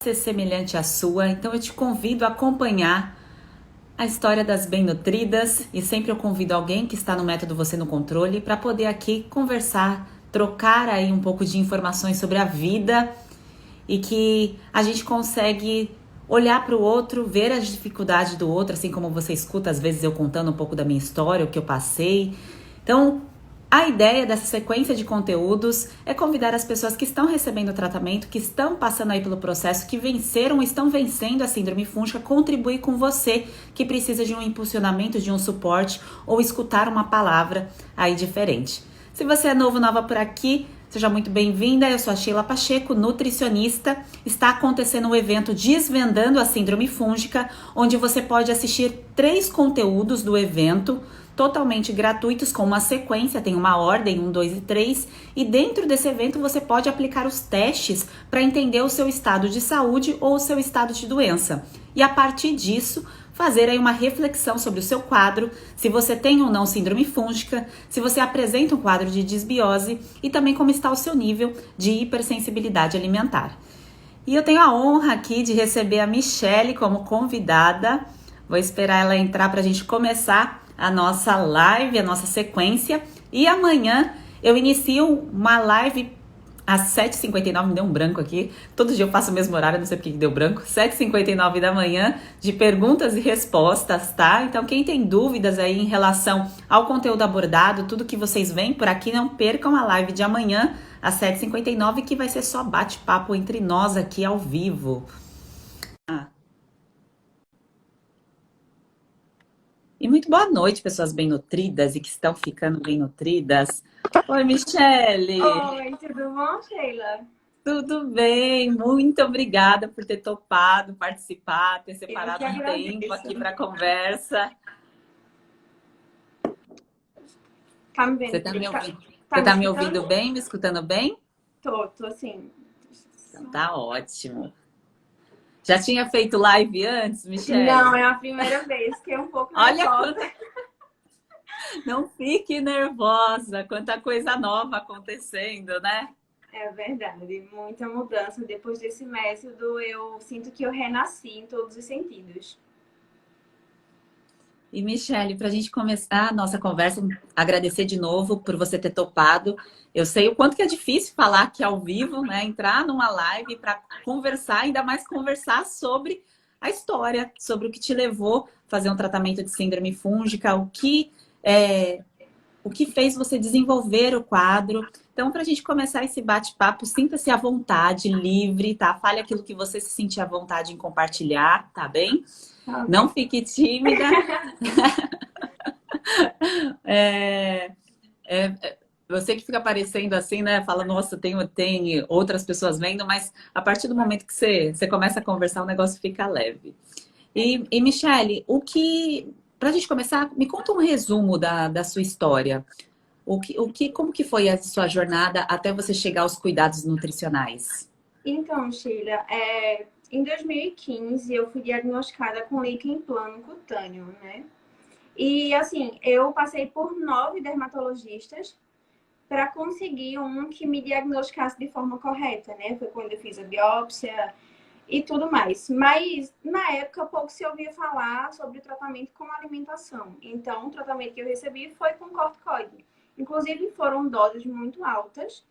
Ser semelhante à sua, então eu te convido a acompanhar a história das bem-nutridas e sempre eu convido alguém que está no método Você no Controle para poder aqui conversar, trocar aí um pouco de informações sobre a vida e que a gente consegue olhar para o outro, ver as dificuldades do outro, assim como você escuta às vezes eu contando um pouco da minha história, o que eu passei. Então, a ideia dessa sequência de conteúdos é convidar as pessoas que estão recebendo o tratamento, que estão passando aí pelo processo, que venceram, estão vencendo a síndrome fúngica, contribuir com você que precisa de um impulsionamento, de um suporte ou escutar uma palavra aí diferente. Se você é novo, nova por aqui, seja muito bem-vinda. Eu sou a Sheila Pacheco, nutricionista. Está acontecendo o evento Desvendando a Síndrome Fúngica, onde você pode assistir 3 conteúdos do evento totalmente gratuitos, com uma sequência, tem uma ordem, 1, 2 e 3, e dentro desse evento você pode aplicar os testes para entender o seu estado de saúde ou o seu estado de doença. E a partir disso, fazer aí uma reflexão sobre o seu quadro, se você tem ou não síndrome fúngica, se você apresenta um quadro de disbiose e também como está o seu nível de hipersensibilidade alimentar. E eu tenho a honra aqui de receber a Michele como convidada. Vou esperar ela entrar para a gente começar a nossa live, a nossa sequência. E amanhã eu inicio uma live às 7h59, me deu um branco aqui. Todo dia eu faço o mesmo horário, não sei porque que deu branco. 7h59 da manhã, de perguntas e respostas, tá? Então, quem tem dúvidas aí em relação ao conteúdo abordado, tudo que vocês veem por aqui, não percam a live de amanhã, às 7h59, que vai ser só bate-papo entre nós aqui ao vivo. E muito boa noite, pessoas bem nutridas e que estão ficando bem nutridas. Oi, Michele! Oi, tudo bom, Sheila? Tudo bem? Muito obrigada por ter topado participar, ter Eu que separado um tempo agradeço. aqui para conversa. Tá me Você vendo? está me Tá, ouvindo? Você tá me está me ouvindo escutando? bem? Me escutando bem? Tô assim. Então tá ótimo. Já tinha feito live antes, Não, Michele? é a primeira vez, fiquei um pouco Olha nervosa. quanta... Não fique nervosa, quanta coisa nova acontecendo, né? É verdade, muita mudança. Depois desse método, eu sinto que eu renasci em todos os sentidos. E, Michele, para a gente começar a nossa conversa, agradecer de novo por você ter topado. Eu sei o quanto que é difícil falar aqui ao vivo, né? Entrar numa live para conversar, ainda mais conversar sobre a história, sobre o que te levou a fazer um tratamento de síndrome fúngica, o que fez você desenvolver o quadro. Então, para a gente começar esse bate-papo, sinta-se à vontade, livre, tá? Fale aquilo que você se sentir à vontade em compartilhar, tá bem? Tá Não bem. fique tímida. É, você que fica aparecendo assim, né? Fala, nossa, tem outras pessoas vendo, mas a partir do momento que você começa a conversar, o negócio fica leve. E Michele, pra gente começar, me conta um resumo da sua história. Como que foi a sua jornada até você chegar aos cuidados nutricionais? Então, Sheila, em 2015 eu fui diagnosticada com líquen plano cutâneo, né? E assim, eu passei por 9 dermatologistas para conseguir um que me diagnosticasse de forma correta, né? Foi quando eu fiz a biópsia e tudo mais. Mas na época pouco se ouvia falar sobre o tratamento com alimentação. Então, o tratamento que eu recebi foi com corticoide. Inclusive, foram doses muito altas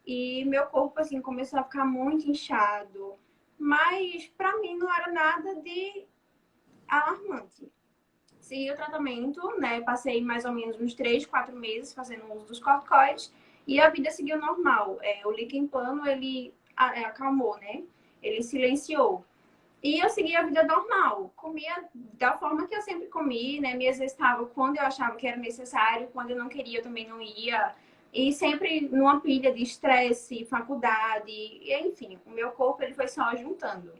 e meu corpo assim começou a ficar muito inchado. Mas para mim não era nada de alarmante. Segui o tratamento, né? Passei mais ou menos uns 3, 4 meses fazendo uso dos corticoides e a vida seguiu normal. O líquen plano, ele acalmou, né? Ele silenciou. E eu segui a vida normal. Comia da forma que eu sempre comi, né? Me exercitava quando eu achava que era necessário, quando eu não queria, eu também não ia. E sempre numa pilha de estresse, faculdade, e, enfim, o meu corpo ele foi só juntando.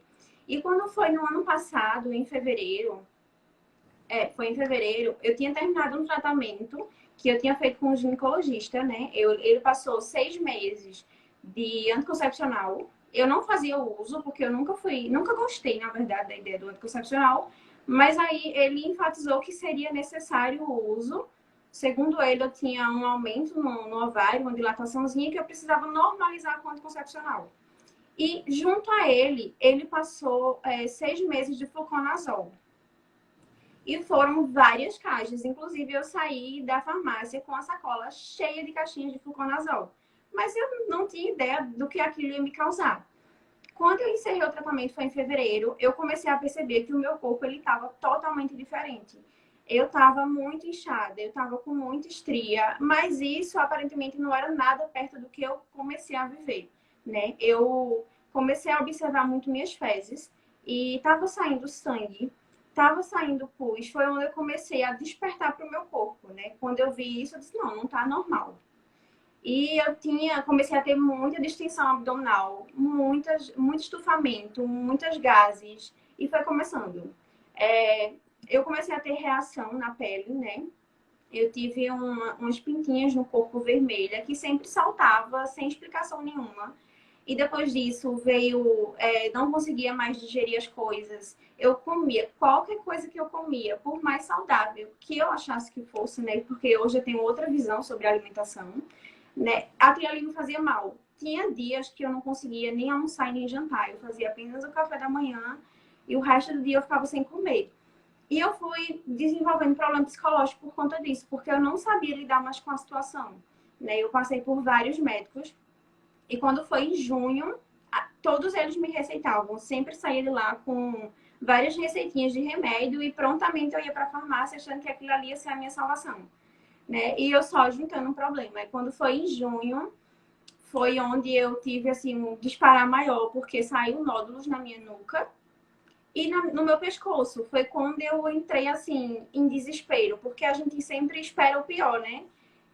E quando foi no ano passado, em fevereiro, foi em fevereiro, eu tinha terminado um tratamento que eu tinha feito com um ginecologista, né? Ele passou 6 meses de anticoncepcional. Eu não fazia uso, porque eu nunca gostei, na verdade, da ideia do anticoncepcional. Mas aí ele enfatizou que seria necessário o uso. Segundo ele, eu tinha um aumento no ovário, uma dilataçãozinha, que eu precisava normalizar com o anticoncepcional. E junto a ele, ele passou 6 meses de fluconazol. E foram várias caixas. Inclusive, eu saí da farmácia com a sacola cheia de caixinhas de fluconazol. Mas eu não tinha ideia do que aquilo ia me causar. Quando eu encerrei o tratamento, foi em fevereiro, eu comecei a perceber que o meu corpo estava totalmente diferente. Eu estava muito inchada, eu estava com muita estria, mas isso aparentemente não era nada perto do que eu comecei a viver, né? Eu comecei a observar muito minhas fezes e estava saindo sangue, estava saindo pus. Foi onde eu comecei a despertar para o meu corpo, né? Quando eu vi isso, eu disse, não está normal. E eu comecei a ter muita distensão abdominal, muito estufamento, muitas gases. E foi começando. Eu comecei a ter reação na pele, né? Eu tive umas pintinhas no corpo vermelha que sempre saltava sem explicação nenhuma. E depois disso veio, não conseguia mais digerir as coisas. Eu comia qualquer coisa que eu comia, por mais saudável que eu achasse que fosse, né? Porque hoje eu tenho outra visão sobre a alimentação, né? Aquilo ali me fazia mal. Tinha dias que eu não conseguia nem almoçar e nem jantar. Eu fazia apenas o café da manhã e o resto do dia eu ficava sem comer. E eu fui desenvolvendo problema psicológico por conta disso, porque eu não sabia lidar mais com a situação, né? Eu passei por vários médicos e quando foi em junho, todos eles me receitavam. Eu sempre saía de lá com várias receitinhas de remédio e prontamente eu ia para a farmácia achando que aquilo ali ia ser a minha salvação, né? E eu só juntando um problema. E quando foi em junho, foi onde eu tive assim um disparar maior, porque saiu nódulos na minha nuca e no meu pescoço. Foi quando eu entrei assim em desespero, porque a gente sempre espera o pior, né?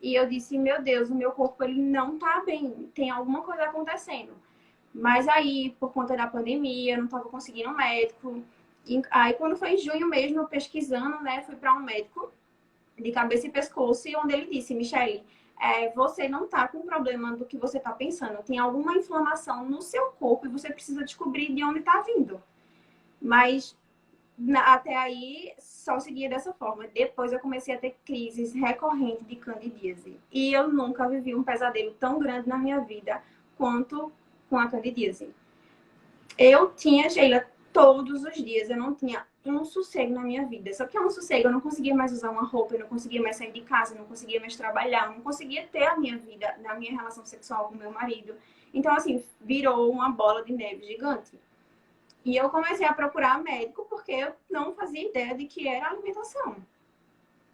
E eu disse, meu Deus, o meu corpo ele não tá bem, tem alguma coisa acontecendo. Mas aí, por conta da pandemia, eu não tava conseguindo um médico. E aí, quando foi em junho mesmo, eu pesquisando, né, fui para um médico de cabeça e pescoço, e onde ele disse, Michele, você não tá com problema do que você tá pensando. Tem alguma inflamação no seu corpo e você precisa descobrir de onde tá vindo. Mas até aí só seguia dessa forma. Depois eu comecei a ter crises recorrentes de candidíase. E eu nunca vivi um pesadelo tão grande na minha vida quanto com a candidíase. Eu tinha, Sheila, todos os dias. Eu não tinha um sossego na minha vida. Só que é um sossego. Eu não conseguia mais usar uma roupa, eu não conseguia mais sair de casa, eu não conseguia mais trabalhar, eu não conseguia ter a minha vida na minha relação sexual com meu marido. Então, assim, virou uma bola de neve gigante. E eu comecei a procurar médico porque eu não fazia ideia de que era alimentação.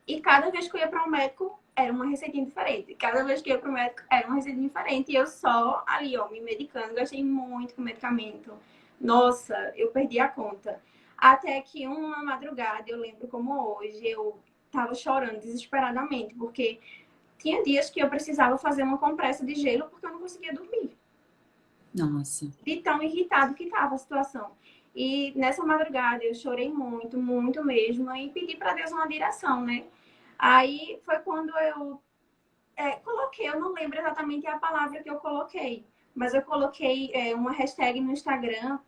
E cada vez que eu ia para um médico, era uma receitinha diferente. Cada vez que eu ia para o médico, era uma receitinha diferente. E eu só ali, ó, me medicando. Gastei muito com medicamento. Nossa, eu perdi a conta. Até que uma madrugada, eu lembro como hoje, eu tava chorando desesperadamente. Porque tinha dias que eu precisava fazer uma compressa de gelo porque eu não conseguia dormir. Nossa. De tão irritado que estava a situação. E nessa madrugada eu chorei muito, muito mesmo, e pedi para Deus uma direção, né? Aí foi quando eu coloquei, eu não lembro exatamente a palavra que eu coloquei, mas eu coloquei uma hashtag no Instagram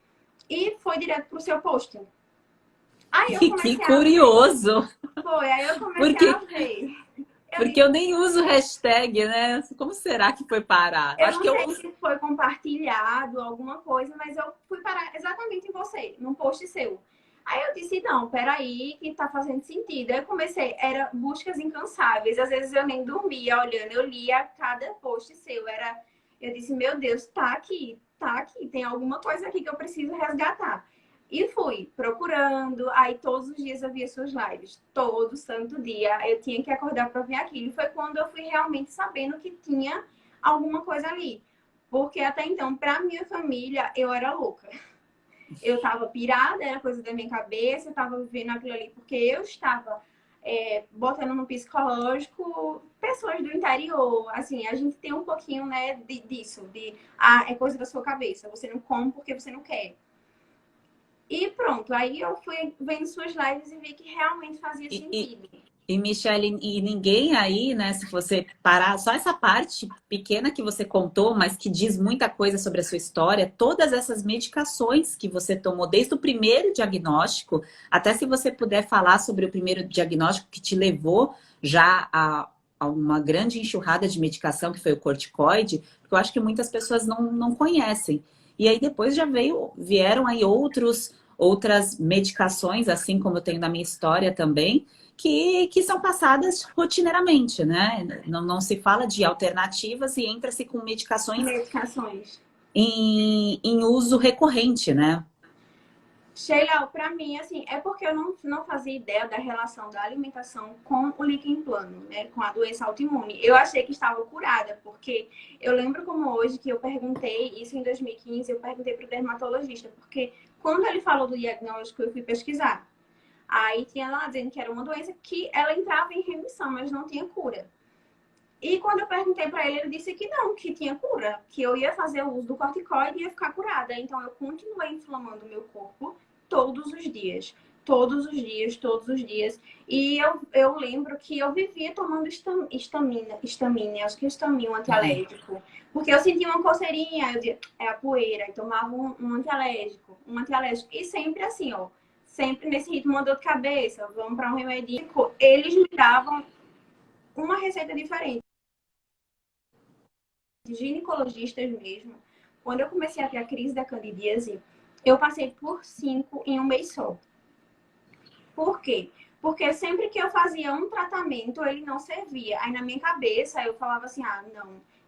e foi direto pro seu post. Aí eu Que comecei a ver. curioso! Aí eu comecei a Porque, ver. Eu porque eu nem uso hashtag, né? Como será que foi parar? Eu Acho não que eu sei uso. se foi compartilhado, alguma coisa, mas eu fui parar exatamente em você, num post seu. Aí eu disse, não, peraí, que tá fazendo sentido. Aí eu comecei, era buscas incansáveis. Às vezes eu nem dormia olhando, eu lia cada post seu. Eu disse, meu Deus, tá aqui, tem alguma coisa aqui que eu preciso resgatar. E fui procurando, aí todos os dias eu via suas lives, todo santo dia. Eu tinha que acordar para ver aquilo. E foi quando eu fui realmente sabendo que tinha alguma coisa ali. Porque até então, para minha família, eu era louca. Eu estava pirada, era coisa da minha cabeça, eu estava vivendo aquilo ali porque eu estava botando no psicológico pessoas do interior. Assim, a gente tem um pouquinho, né, disso, é coisa da sua cabeça, você não come porque você não quer. E pronto, aí eu fui vendo suas lives e vi que realmente fazia sentido. E Michele, e ninguém aí, né? Se você parar, só essa parte pequena que você contou, mas que diz muita coisa sobre a sua história, todas essas medicações que você tomou desde o primeiro diagnóstico, até se você puder falar sobre o primeiro diagnóstico que te levou já a uma grande enxurrada de medicação, que foi o corticoide, porque eu acho que muitas pessoas não conhecem. E aí depois vieram aí outras medicações, assim como eu tenho na minha história também, que são passadas rotineiramente, né? Não se fala de alternativas e entra-se com medicações Medicações. em uso recorrente, né? Sheila, para mim, assim, é porque eu não fazia ideia da relação da alimentação com o líquen plano, né? Com a doença autoimune. Eu achei que estava curada, porque eu lembro como hoje que eu perguntei, isso em 2015, eu perguntei para o dermatologista, porque quando ele falou do diagnóstico, eu fui pesquisar. Aí tinha lá dizendo que era uma doença que ela entrava em remissão, mas não tinha cura. E quando eu perguntei para ele, ele disse que não, que tinha cura, que eu ia fazer o uso do corticoide e ia ficar curada. Então eu continuei inflamando o meu corpo todos os dias. Todos os dias, todos os dias. E eu lembro que eu vivia tomando estamina, acho que estamina, um antialérgico. Porque eu sentia uma coceirinha, eu dizia, é a poeira, e tomava um antialérgico, um antialérgico. E sempre assim, ó, sempre nesse ritmo, uma dor de cabeça, vamos para um remédio. Eles me davam uma receita diferente. Ginecologistas mesmo, quando eu comecei a ter a crise da candidíase, eu passei por 5 em um mês só. Por quê? Porque sempre que eu fazia um tratamento, ele não servia. Aí na minha cabeça eu falava assim: ah,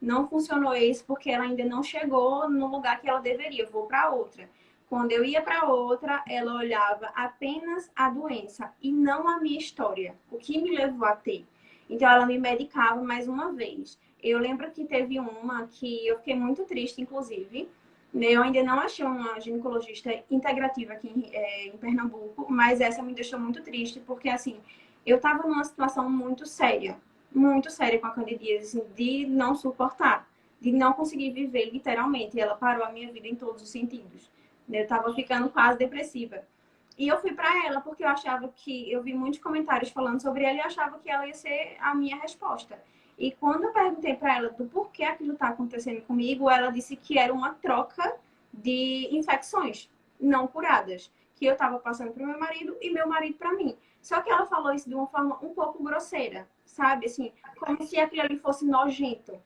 não funcionou esse porque ela ainda não chegou no lugar que ela deveria, eu vou para outra. Quando eu ia para outra, ela olhava apenas a doença e não a minha história, o que me levou a ter. Então ela me medicava mais uma vez. Eu lembro que teve uma que eu fiquei muito triste, inclusive. Eu ainda não achei uma ginecologista integrativa aqui em Pernambuco, mas essa me deixou muito triste, porque assim, eu estava numa situação muito séria com a candidíase, assim, de não suportar, de não conseguir viver literalmente. E ela parou a minha vida em todos os sentidos. Eu estava ficando quase depressiva. E eu fui para ela porque eu achava que eu vi muitos comentários falando sobre ela e achava que ela ia ser a minha resposta. E quando eu perguntei para ela do porquê aquilo está acontecendo comigo, ela disse que era uma troca de infecções não curadas, que eu estava passando para o meu marido e meu marido para mim. Só que ela falou isso de uma forma um pouco grosseira, sabe? Assim, como se aquilo ali fosse nojento.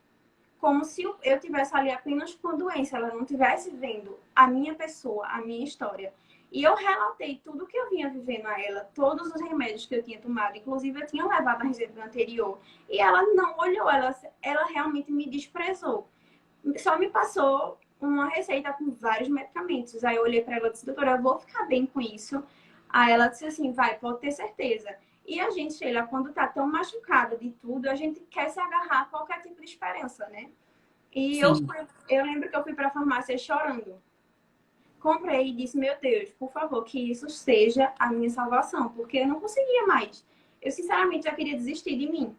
Como se eu tivesse ali apenas com a doença, ela não estivesse vendo a minha pessoa, a minha história. E eu relatei tudo que eu vinha vivendo a ela, todos os remédios que eu tinha tomado, inclusive eu tinha levado a receita anterior. E ela não olhou, ela realmente me desprezou. Só me passou uma receita com vários medicamentos. Aí eu olhei para ela e disse, doutora, eu vou ficar bem com isso. Aí ela disse assim, vai, pode ter certeza. E a gente, Sheila, quando tá tão machucada de tudo, a gente quer se agarrar a qualquer tipo de esperança, né? E Sim. eu lembro que eu fui para a farmácia chorando. Comprei e disse, meu Deus, por favor, que isso seja a minha salvação, porque eu não conseguia mais. Eu, sinceramente, já queria desistir de mim.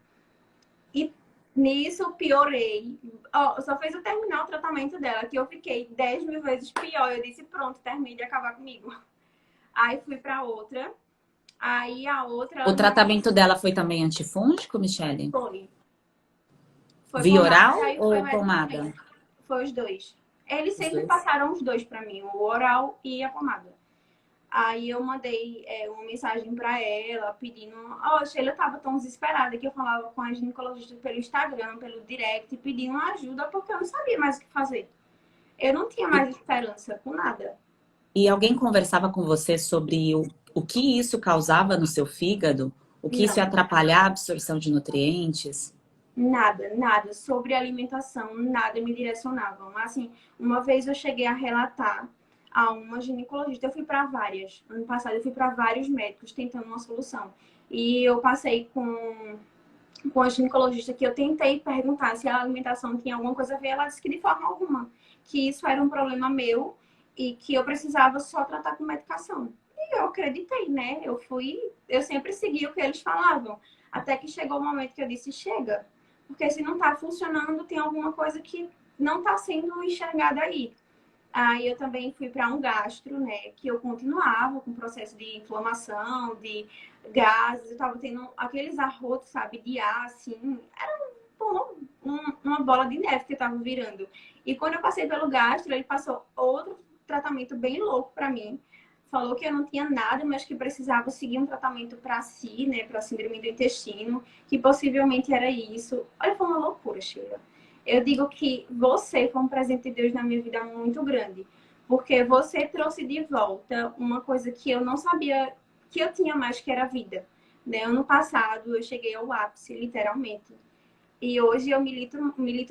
E nisso, piorei. Oh, só fez eu terminar o tratamento dela, que eu fiquei 10 mil vezes pior. Eu disse, pronto, termine de acabar comigo. Aí fui para outra. Aí a outra, O ela não tratamento dela foi também antifúngico, Michele? foi. Foi Via pomada, oral aí foi ou pomada? medicamento. Foi os dois. Eles Os sempre dois. passaram os dois para mim, o oral e a pomada. Aí eu mandei uma mensagem para ela pedindo. Ó, Sheila tava tão desesperada que eu falava com a ginecologista pelo Instagram, pelo direct, pedindo ajuda porque eu não sabia mais o que fazer. Eu não tinha E, mais esperança com nada. e alguém conversava com você sobre o que isso causava no seu fígado? O que isso ia Não, atrapalhar a absorção de nutrientes? nada, nada. Sobre alimentação, nada me direcionavam. Assim, uma vez eu cheguei a relatar a uma ginecologista, eu fui para várias. Ano passado eu fui para vários médicos tentando uma solução. E eu passei com a ginecologista que eu tentei perguntar se a alimentação tinha alguma coisa a ver, ela disse que de forma alguma, que isso era um problema meu e que eu precisava só tratar com medicação. E eu acreditei, né? Eu sempre segui o que eles falavam, até que chegou o momento que eu disse, chega, porque se não tá funcionando, tem alguma coisa que não tá sendo enxergada aí. Aí eu também fui para um gastro, né? Que eu continuava com o processo de inflamação, de gases. Eu tava tendo aqueles arrotos, sabe, de ar, assim. Era uma bola de neve que eu tava virando. E quando eu passei pelo gastro, ele passou outro tratamento bem louco para mim. Falou que eu não tinha nada, mas que precisava seguir um tratamento para si, né, para síndrome do intestino, que possivelmente era isso. Olha, foi uma loucura, Sheila. Eu digo que você foi um presente de Deus na minha vida muito grande. porque você trouxe de volta uma coisa que eu não sabia que eu tinha mais, que era a vida. Né? Ano passado eu cheguei ao ápice, literalmente. E hoje eu milito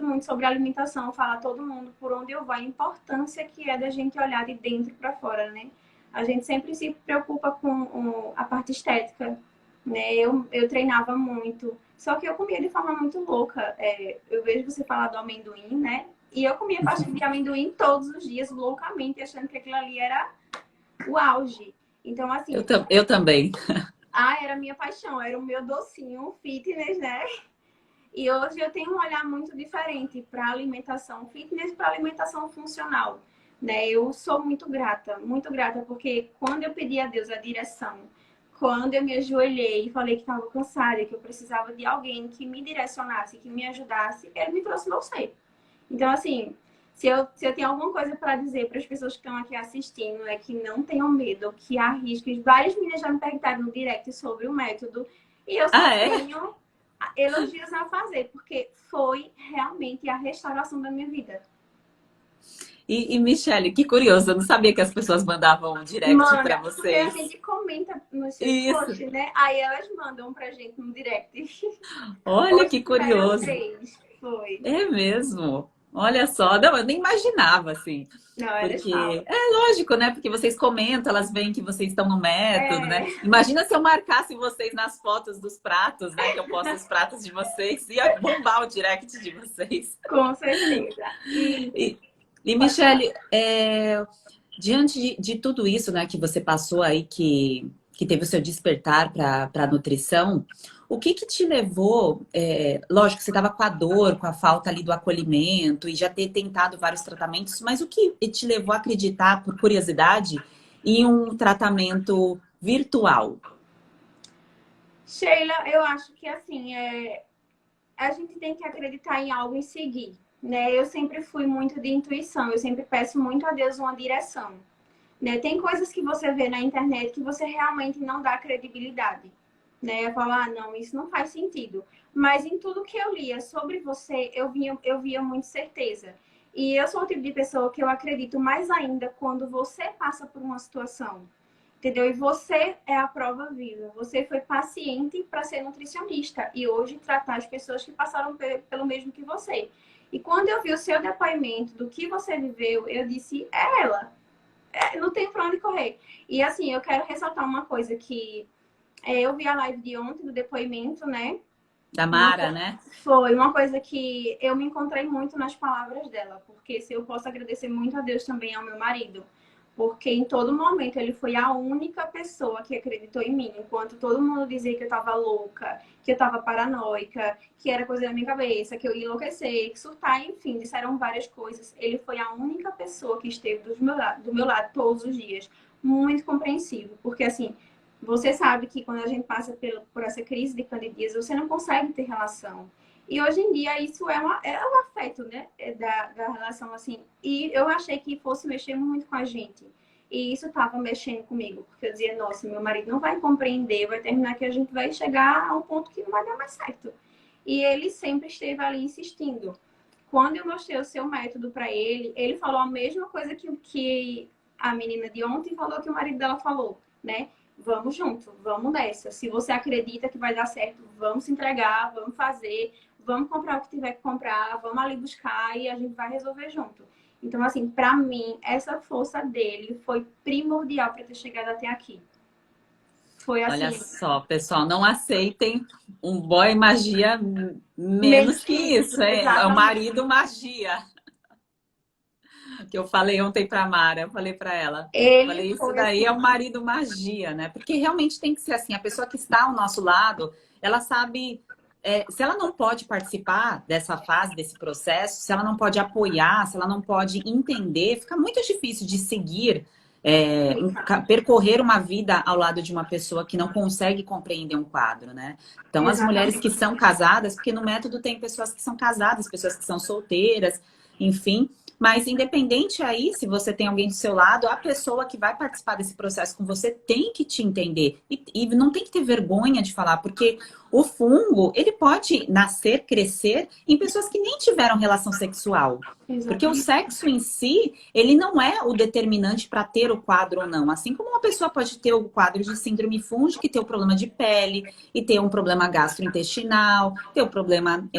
muito sobre alimentação, falo a todo mundo por onde eu vou, a importância que é da gente olhar de dentro para fora, né? A gente sempre se preocupa com a parte estética, né? Eu treinava muito, só que eu comia de forma muito louca. Eu vejo você falar do amendoim, né? E eu comia pastilha de amendoim todos os dias, loucamente, achando que aquilo ali era o auge. Então, assim, Eu também. era a minha paixão, era o meu docinho fitness, né? E hoje eu tenho um olhar muito diferente para alimentação fitness e para alimentação funcional. Né? Eu sou muito grata, porque quando eu pedi a Deus a direção, quando eu me ajoelhei e falei que estava cansada, que eu precisava de alguém que me direcionasse, que me ajudasse, ele me trouxe você. Então, assim, se eu tenho alguma coisa para dizer para as pessoas que estão aqui assistindo, é que não tenham medo, que arrisquem. Várias meninas já me perguntaram no direct sobre o método, e eu só Ah, é? tenho elogios a fazer, porque foi realmente a restauração da minha vida. Michele, que curioso, eu não sabia que as pessoas mandavam um direct para Manda, porque a vocês. gente comenta nos seus Isso. posts, né? Aí elas mandam pra gente no direct. Olha Hoje que tiveram curioso. 3, foi. É mesmo. Olha só, não, eu nem imaginava assim. Não, elas Porque falam. é lógico, né? Porque vocês comentam, elas veem que vocês estão no método, né? É, Imagina se eu marcasse vocês nas fotos dos pratos, né? Que eu posto os pratos de vocês, ia bombar o direct de vocês. com certeza. E, e Pode falar. Michele, diante de tudo isso, né, que você passou aí, que teve o seu despertar para a nutrição, o que te levou? Lógico, você estava com a dor, com a falta ali do acolhimento e já ter tentado vários tratamentos, mas o que te levou a acreditar, por curiosidade, em um tratamento virtual? Sheila, eu acho que assim, a gente tem que acreditar em algo e seguir. Né? Eu sempre fui muito de intuição, eu sempre peço muito a Deus uma direção. Né? Tem coisas que você vê na internet que você realmente não dá credibilidade. Né? Eu falo, não, isso não faz sentido. Mas em tudo que eu lia sobre você, eu via muito certeza. E eu sou o tipo de pessoa que eu acredito mais ainda quando você passa por uma situação. Entendeu? E você é a prova viva. Você foi paciente para ser nutricionista e hoje tratar as pessoas que passaram pelo mesmo que você. E quando eu vi o seu depoimento do que você viveu, eu disse, é ela. Não tem pra onde correr. E assim, eu quero ressaltar uma coisa que eu vi a live de ontem do depoimento, né? Da Mara, né? Foi uma coisa que eu me encontrei muito nas palavras dela, porque se eu posso agradecer muito a Deus também ao meu marido, porque em todo momento ele foi a única pessoa que acreditou em mim, enquanto todo mundo dizia que eu tava louca, que eu tava paranoica, que era coisa da minha cabeça, que eu ia enlouquecer, que surtar, enfim, disseram várias coisas. Ele foi a única pessoa que esteve do meu lado todos os dias, muito compreensivo, porque assim, você sabe que quando a gente passa por essa crise de candidíase, você não consegue ter relação. E hoje em dia isso é um afeto, né? Da relação, assim. E eu achei que fosse mexer muito com a gente. E isso estava mexendo comigo. Porque eu dizia, nossa, meu marido não vai compreender, vai terminar que a gente vai chegar a um ponto que não vai dar mais certo. E ele sempre esteve ali insistindo. Quando eu mostrei o seu método para ele, ele falou a mesma coisa que a menina de ontem falou que o marido dela falou, né? Vamos junto, vamos nessa. Se você acredita que vai dar certo, vamos se entregar, vamos fazer, vamos comprar o que tiver que comprar, vamos ali buscar e a gente vai resolver junto. Então, assim, para mim, essa força dele foi primordial para ter chegado até aqui. Foi Olha assim, só, pessoal, não aceitem um boy magia menos menos que que isso, isso, é o exatamente. marido magia. Que eu falei ontem para Mara, eu falei para ela, Ele falei, isso foi daí é o assim, marido magia, né? Porque realmente tem que ser assim, a pessoa que está ao nosso lado, ela sabe, se ela não pode participar dessa fase, desse processo, se ela não pode apoiar, se ela não pode entender, fica muito difícil de seguir, percorrer uma vida ao lado de uma pessoa que não consegue compreender um quadro, né? Então, as mulheres que exatamente. são casadas, porque no método tem pessoas que são casadas, pessoas que são solteiras, enfim, Mas independente aí, se você tem alguém do seu lado, a pessoa que vai participar desse processo com você tem que te entender. E não tem que ter vergonha de falar, porque o fungo, ele pode nascer, crescer em pessoas que nem tiveram relação sexual. Porque o Exatamente. sexo em si, ele não é o determinante para ter o quadro ou não. Assim como uma pessoa pode ter o quadro de síndrome fúngica e ter o problema de pele, e ter um problema gastrointestinal, ter o problema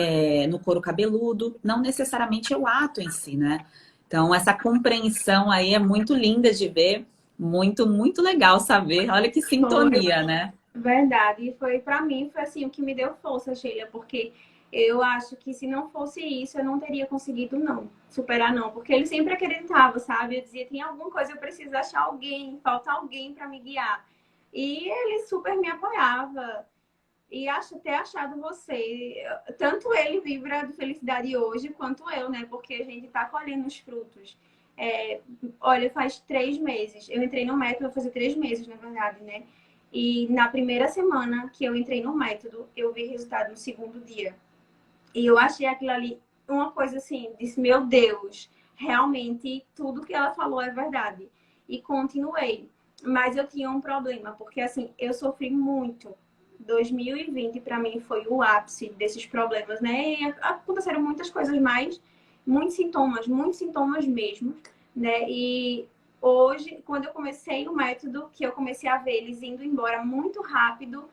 no couro cabeludo, não necessariamente é o ato em si, né? Então, essa compreensão aí é muito linda de ver, muito, muito legal saber. Olha que Foi sintonia, né? verdade. E foi, para mim, foi assim o que me deu força, Sheila, porque eu acho que se não fosse isso, eu não teria conseguido não, superar não, porque ele sempre acreditava, sabe? Eu dizia, tem alguma coisa, eu preciso achar alguém, falta alguém para me guiar. E ele super me apoiava. E acho ter achado você. Tanto ele vibra de felicidade hoje, quanto eu, né? Porque a gente tá colhendo os frutos. É, olha, faz 3 meses. Eu entrei no método, vai fazer 3 meses, na verdade, né? E na primeira semana que eu entrei no método, eu vi resultado no segundo dia. E eu achei aquilo ali uma coisa assim, disse, meu Deus, realmente tudo que ela falou é verdade. E continuei. Mas eu tinha um problema, porque assim, eu sofri muito. 2020 para mim foi o ápice desses problemas, né? E aconteceram muitas coisas mais, muitos sintomas mesmo, né? E hoje, quando eu comecei o método, que eu comecei a ver eles indo embora muito rápido,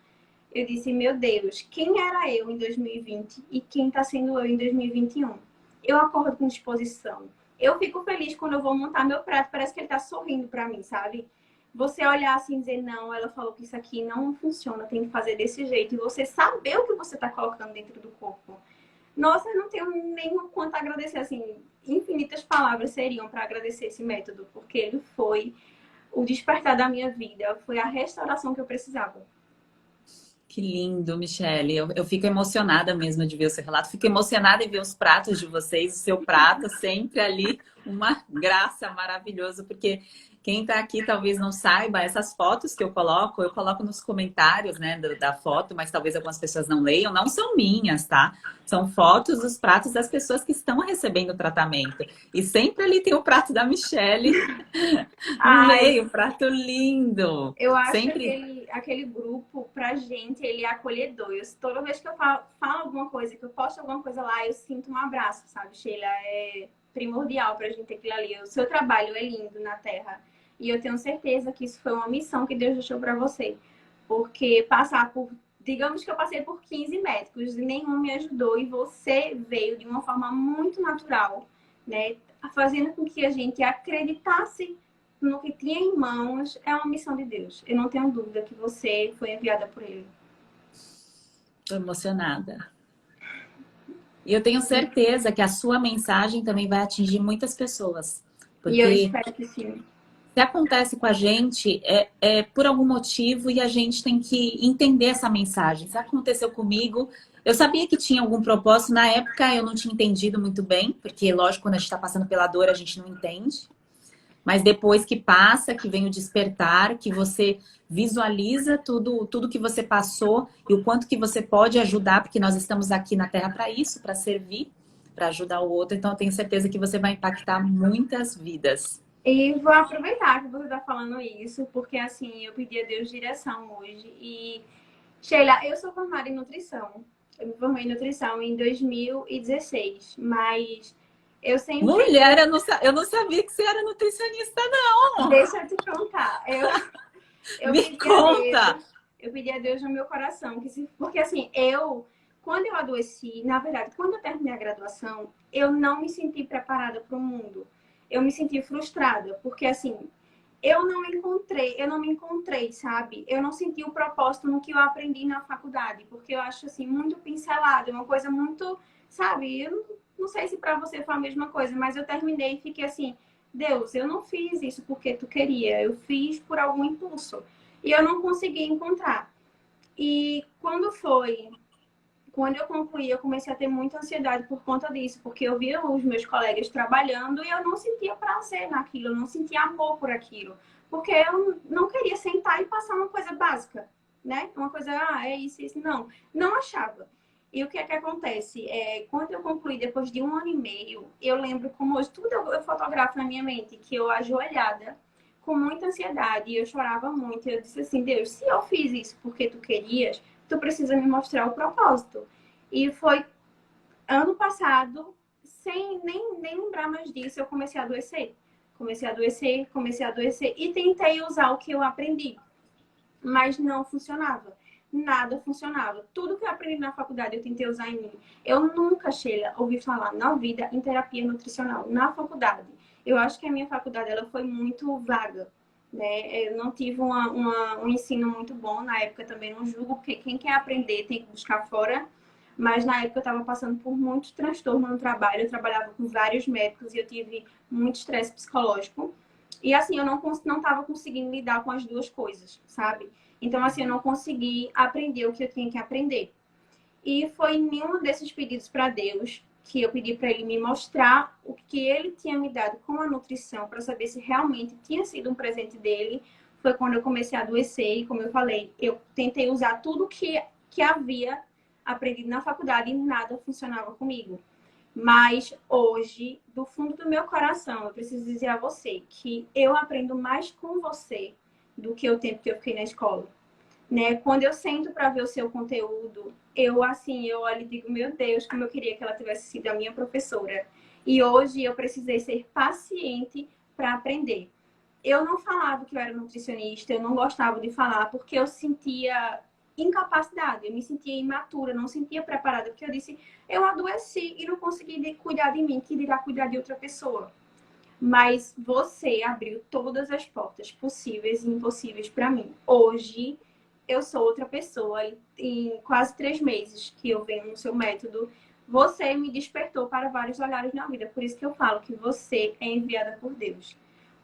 eu disse, meu Deus, quem era eu em 2020 e quem está sendo eu em 2021? Eu acordo com disposição. Eu fico feliz quando eu vou montar meu prato, parece que ele está sorrindo para mim, sabe? Você olhar assim e dizer, não, ela falou que isso aqui não funciona, tem que fazer desse jeito. E você saber o que você está colocando dentro do corpo. Nossa, eu não tenho nem o quanto agradecer, assim, infinitas palavras seriam para agradecer esse método, porque ele foi o despertar da minha vida, foi a restauração que eu precisava. Que lindo, Michele. Eu fico emocionada mesmo de ver o seu relato. Fico emocionada em ver os pratos de vocês, o seu prato sempre ali, uma graça maravilhosa, porque quem está aqui talvez não saiba, essas fotos que eu coloco nos comentários, né, da foto, mas talvez algumas pessoas não leiam, não são minhas, tá? São fotos dos pratos das pessoas que estão recebendo o tratamento. E sempre ali tem o prato da Michele no Ai, meio, um prato lindo. eu acho Sempre. aquele grupo, pra gente, ele é acolhedor. Toda vez que eu falo alguma coisa, que eu posto alguma coisa lá, eu sinto um abraço, sabe, Sheila? É primordial pra gente aquilo ali. O seu trabalho é lindo na Terra. E eu tenho certeza que isso foi uma missão que Deus deixou pra você. Porque passar por. Digamos que eu passei por 15 médicos e nenhum me ajudou, e você veio de uma forma muito natural, né? Fazendo com que a gente acreditasse no que tinha em mãos, é uma missão de Deus. Eu não tenho dúvida que você foi enviada por Ele. Estou emocionada. E eu tenho certeza que a sua mensagem também vai atingir muitas pessoas. E eu Porque espero que sim. se acontece com a gente, é por algum motivo e a gente tem que entender essa mensagem. Se aconteceu comigo, eu sabia que tinha algum propósito. Na época eu não tinha entendido muito bem, porque, lógico, quando a gente está passando pela dor, a gente não entende. Mas depois que passa, que vem o despertar, que você visualiza tudo que você passou e o quanto que você pode ajudar, porque nós estamos aqui na Terra para isso, para servir, para ajudar o outro. Então, eu tenho certeza que você vai impactar muitas vidas. E vou aproveitar que você está falando isso, porque assim, eu pedi a Deus direção hoje. E, Sheila, eu sou formada em nutrição. Eu me formei em nutrição em 2016, mas eu sempre. Mulher, eu não sabia que você era nutricionista, não. Deixa eu te contar. Eu Me pedi a conta. Deus, eu pedi a Deus no meu coração, porque assim, quando eu adoeci, na verdade, quando eu terminei a graduação, eu não me senti preparada para o mundo. Eu me senti frustrada, porque assim, eu não me encontrei, sabe? Eu não senti o propósito no que eu aprendi na faculdade, porque eu acho assim muito pincelado, uma coisa muito, sabe? Eu não sei se para você foi a mesma coisa, mas eu terminei e fiquei assim, Deus, eu não fiz isso porque tu queria, eu fiz por algum impulso. E eu não consegui encontrar. E quando eu concluí, eu comecei a ter muita ansiedade por conta disso, porque eu via os meus colegas trabalhando e eu não sentia prazer naquilo, eu não sentia amor por aquilo, porque eu não queria sentar e passar uma coisa básica, né? Uma coisa, é isso, não achava. E o que é que acontece? Quando eu concluí, depois de 1 ano e meio, eu lembro como hoje, tudo eu fotografo na minha mente, que eu ajoelhada, com muita ansiedade, e eu chorava muito. E eu disse assim, Deus, se eu fiz isso porque tu querias, tu precisa me mostrar o propósito. E foi ano passado, sem nem lembrar mais disso, eu comecei a adoecer. Comecei a adoecer e tentei usar o que eu aprendi, mas não funcionava. Nada funcionava. Tudo que eu aprendi na faculdade eu tentei usar em mim. Eu nunca, Sheila, ouvi falar na vida em terapia nutricional na faculdade. Eu acho que a minha faculdade ela foi muito vaga, né? Eu não tive um ensino muito bom na época, também não julgo, porque quem quer aprender tem que buscar fora. Mas na época eu estava passando por muito transtorno no trabalho. Eu trabalhava com vários médicos e eu tive muito estresse psicológico. E assim, eu não estava conseguindo lidar com as duas coisas, sabe? Então, assim, eu não consegui aprender o que eu tinha que aprender. E foi em um desses pedidos para Deus que eu pedi para ele me mostrar o que ele tinha me dado com a nutrição, para saber se realmente tinha sido um presente dele. Foi quando eu comecei a adoecer e, como eu falei, eu tentei usar tudo que havia aprendido na faculdade e nada funcionava comigo. Mas hoje, do fundo do meu coração, eu preciso dizer a você que eu aprendo mais com você do que o tempo que eu fiquei na escola, né? Quando eu sento para ver o seu conteúdo, eu olho e digo, meu Deus, como eu queria que ela tivesse sido a minha professora. E hoje eu precisei ser paciente para aprender. Eu não falava que eu era nutricionista, eu não gostava de falar porque eu sentia incapacidade, eu me sentia imatura, não sentia preparada, porque eu disse, eu adoeci e não consegui cuidar de mim, que dirá cuidar de outra pessoa. Mas você abriu todas as portas possíveis e impossíveis para mim. Hoje eu sou outra pessoa. Em quase 3 meses que eu venho no seu método, você me despertou para vários olhares na vida. Por isso que eu falo que você é enviada por Deus.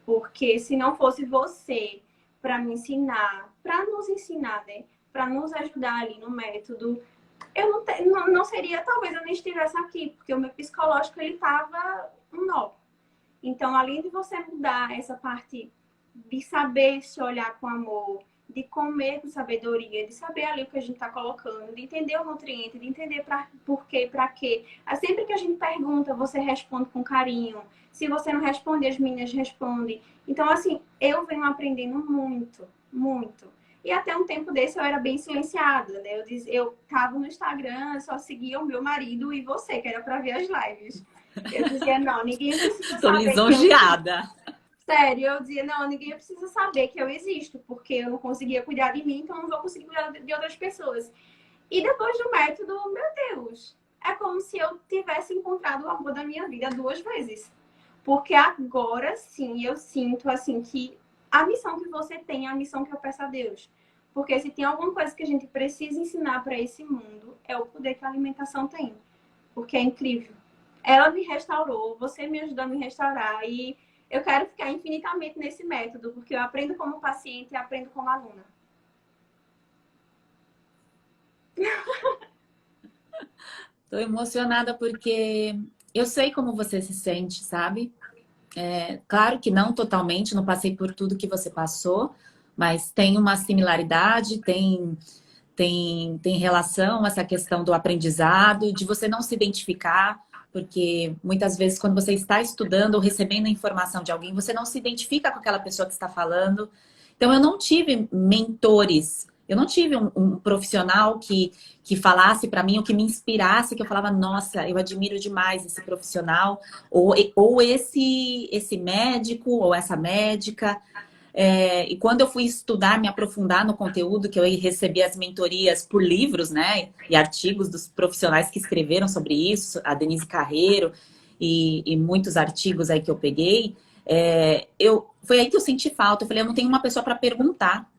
Porque se não fosse você para me ensinar, para nos ensinar, né? Para nos ajudar ali no método, eu não seria, talvez eu nem estivesse aqui, porque o meu psicológico ele estava um nó. Então, além de você mudar essa parte de saber se olhar com amor, de comer com sabedoria, de saber ali o que a gente está colocando, de entender o nutriente, de entender por quê, para quê. Sempre que a gente pergunta, você responde com carinho. Se você não responde, as meninas respondem. Então, assim, eu venho aprendendo muito, muito. E até um tempo desse eu era bem silenciada, né? Eu tava no Instagram, só seguia o meu marido e você, que era para ver as lives. Eu dizia, não, ninguém precisa Tô saber que eu... lisonjeada. Sério, eu dizia, não, ninguém precisa saber que eu existo, porque eu não conseguia cuidar de mim, então eu não vou conseguir cuidar de outras pessoas. E depois do método, meu Deus, é como se eu tivesse encontrado o amor da minha vida 2 vezes. Porque agora sim eu sinto assim que a missão que você tem é a missão que eu peço a Deus. Porque se tem alguma coisa que a gente precisa ensinar para esse mundo, é o poder que a alimentação tem. Porque é incrível. Ela me restaurou, você me ajudou a me restaurar e eu quero ficar infinitamente nesse método, porque eu aprendo como paciente e aprendo como aluna. Tô emocionada porque eu sei como você se sente, sabe? Claro que não totalmente, não passei por tudo que você passou, mas tem uma similaridade, tem relação essa questão do aprendizado, de você não se identificar, porque muitas vezes quando você está estudando ou recebendo a informação de alguém, você não se identifica com aquela pessoa que está falando. Então eu não tive mentores, eu não tive um profissional que falasse para mim, ou que me inspirasse, que eu falava, nossa, eu admiro demais esse profissional, ou esse médico, ou essa médica. E quando eu fui estudar, me aprofundar no conteúdo, que eu recebi as mentorias por livros, né? E artigos dos profissionais que escreveram sobre isso, a Denise Carreiro e muitos artigos aí que eu peguei, foi aí que eu senti falta. Eu falei, eu não tenho uma pessoa para perguntar.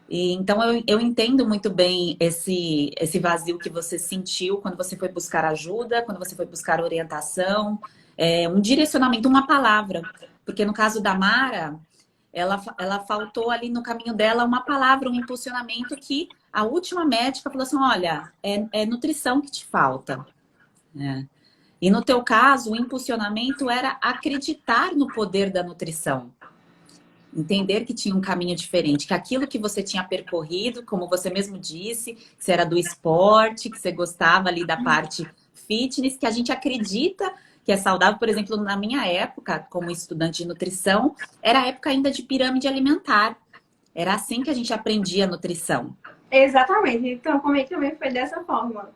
Então eu entendo muito bem esse vazio que você sentiu quando você foi buscar ajuda, quando você foi buscar orientação, um direcionamento, uma palavra. Porque no caso da Mara, ela faltou ali no caminho dela uma palavra, um impulsionamento que a última médica falou assim, olha, é nutrição que te falta. Né? E no teu caso, o impulsionamento era acreditar no poder da nutrição. Entender que tinha um caminho diferente, que aquilo que você tinha percorrido, como você mesmo disse, que você era do esporte, que você gostava ali da parte fitness, que a gente acredita que é saudável. Por exemplo, na minha época, como estudante de nutrição, era a época ainda de pirâmide alimentar. Era assim que a gente aprendia nutrição. Exatamente. Então, comigo também foi dessa forma.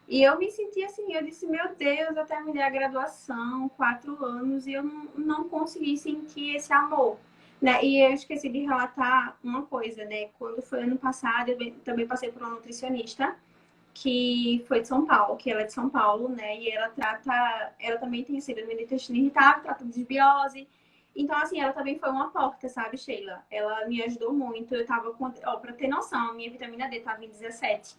E eu me senti assim, eu disse, meu Deus, eu terminei a graduação, 4 anos, e eu não consegui sentir esse amor. Né? E eu esqueci de relatar uma coisa, né? Quando foi ano passado, eu também passei por uma nutricionista que foi de São Paulo, que ela é de São Paulo, né? E ela também tem síndrome de intestino irritável, trata de desbiose. Então, assim, ela também foi uma porta, sabe, Sheila? Ela me ajudou muito. Eu tava com, ó, pra ter noção, a minha vitamina D tava em 17.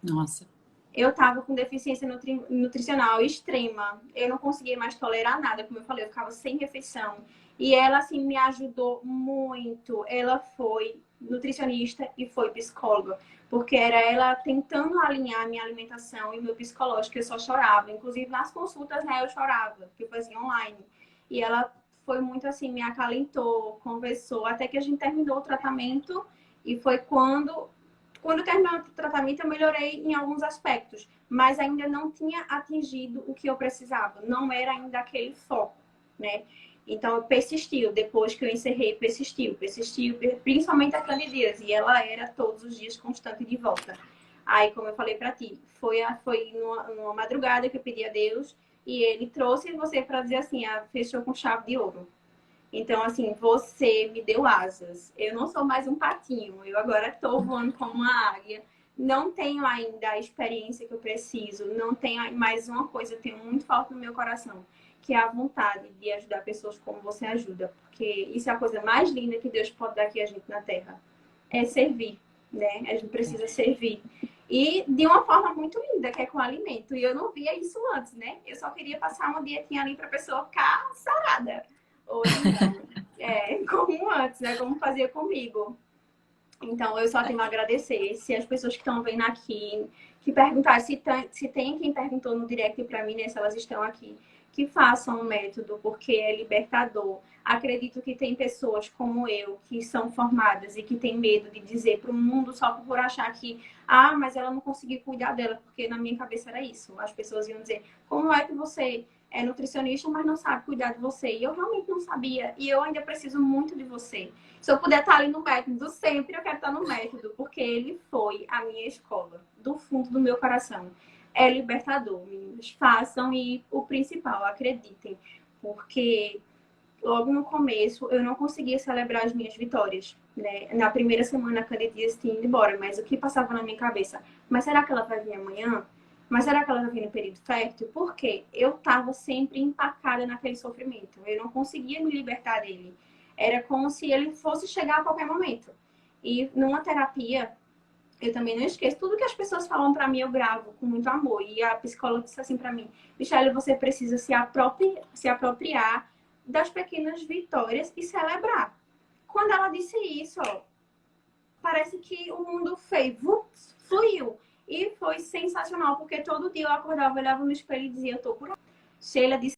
Nossa. Eu tava com deficiência nutricional extrema. Eu não conseguia mais tolerar nada, como eu falei, eu ficava sem refeição. E ela, assim, me ajudou muito. Ela foi nutricionista e foi psicóloga. Porque era ela tentando alinhar minha alimentação e meu psicológico, eu só chorava. Inclusive, nas consultas, né, eu chorava, que eu fazia online. E ela foi muito assim, me acalentou, conversou, até que a gente terminou o tratamento. E foi quando terminou o tratamento, eu melhorei em alguns aspectos, mas ainda não tinha atingido o que eu precisava. Não era ainda aquele foco, né? Então, eu persistiu. Depois que eu encerrei, persistiu, principalmente a candidíase. E ela era todos os dias constante de volta. Aí, como eu falei para ti, foi numa madrugada que eu pedi a Deus e ele trouxe você para dizer assim, fechou com chave de ouro. Então, assim, você me deu asas. Eu não sou mais um patinho. Eu agora estou voando como uma águia. Não tenho ainda a experiência que eu preciso. Não tenho mais uma coisa. Eu tenho muito forte no meu coração, que é a vontade de ajudar pessoas como você ajuda. Porque isso é a coisa mais linda que Deus pode dar aqui a gente na Terra. É servir, né? A gente precisa servir. E de uma forma muito linda, que é com alimento. E eu não via isso antes, né? Eu só queria passar uma dietinha ali para a pessoa ficar sarada. Hoje não. É como antes, né? Como fazia comigo. Então, eu só tenho a agradecer. Se as pessoas que estão vendo aqui, que perguntaram, se tem quem perguntou no direct para mim, né? Se elas estão aqui, que façam o método, porque é libertador. Acredito que tem pessoas como eu, que são formadas e que têm medo de dizer para o mundo só por achar que, mas ela não conseguiu cuidar dela, porque na minha cabeça era isso. As pessoas iam dizer, como é que você é nutricionista, mas não sabe cuidar de você? E eu realmente não sabia. E eu ainda preciso muito de você. Se eu puder estar ali no método, sempre eu quero estar no método, porque ele foi a minha escola, do fundo do meu coração. É libertador, meninos. Façam e o principal, acreditem. Porque logo no começo eu não conseguia celebrar as minhas vitórias. Né? Na primeira semana a candidíase tinha ido embora, mas o que passava na minha cabeça? Mas será que ela vai vir amanhã? Mas será que ela vai vir no período fértil? Porque eu estava sempre empacada naquele sofrimento. Eu não conseguia me libertar dele. Era como se ele fosse chegar a qualquer momento. E numa terapia, eu também não esqueço. Tudo que as pessoas falam para mim, eu gravo com muito amor. E a psicóloga disse assim para mim, Michelle, você precisa se apropriar das pequenas vitórias e celebrar. Quando ela disse isso, ó, parece que o mundo fluiu. E foi sensacional, porque todo dia eu acordava, olhava no espelho e dizia, eu tô curada. Sheila disse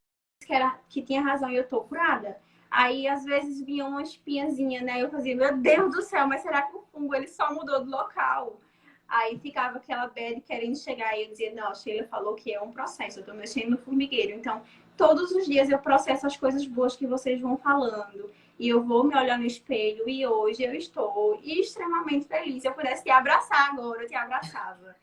que tinha razão e eu tô curada. Aí, às vezes, vinha uma espinhazinha, né? Eu fazia, meu Deus do céu, mas será que o fungo ele só mudou de local? Aí ficava aquela bad querendo chegar e eu dizia, não, a Sheila falou que é um processo, eu tô mexendo no formigueiro. Então, todos os dias eu processo as coisas boas que vocês vão falando. E eu vou me olhar no espelho e hoje eu estou extremamente feliz. Se eu pudesse te abraçar agora, eu te abraçava.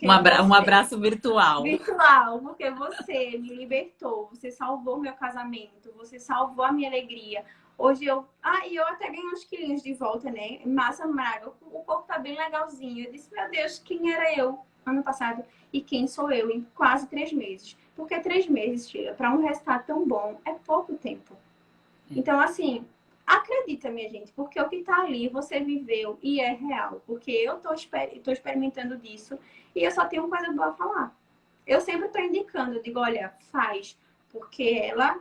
Um abraço virtual. Virtual, porque você me libertou, você salvou meu casamento, você salvou a minha alegria. Hoje eu. E eu até ganhei uns quilinhos de volta, né? Massa magra, o corpo tá bem legalzinho. Eu disse, meu Deus, quem era eu ano passado e quem sou eu em quase 3 meses? Porque 3 meses, Sheila, para um resultado tão bom, é pouco tempo. Então, assim, acredita, minha gente, porque o que tá ali você viveu e é real. Porque eu tô experimentando disso e eu só tenho coisa boa a falar. Eu sempre tô indicando, eu digo, olha, faz, porque ela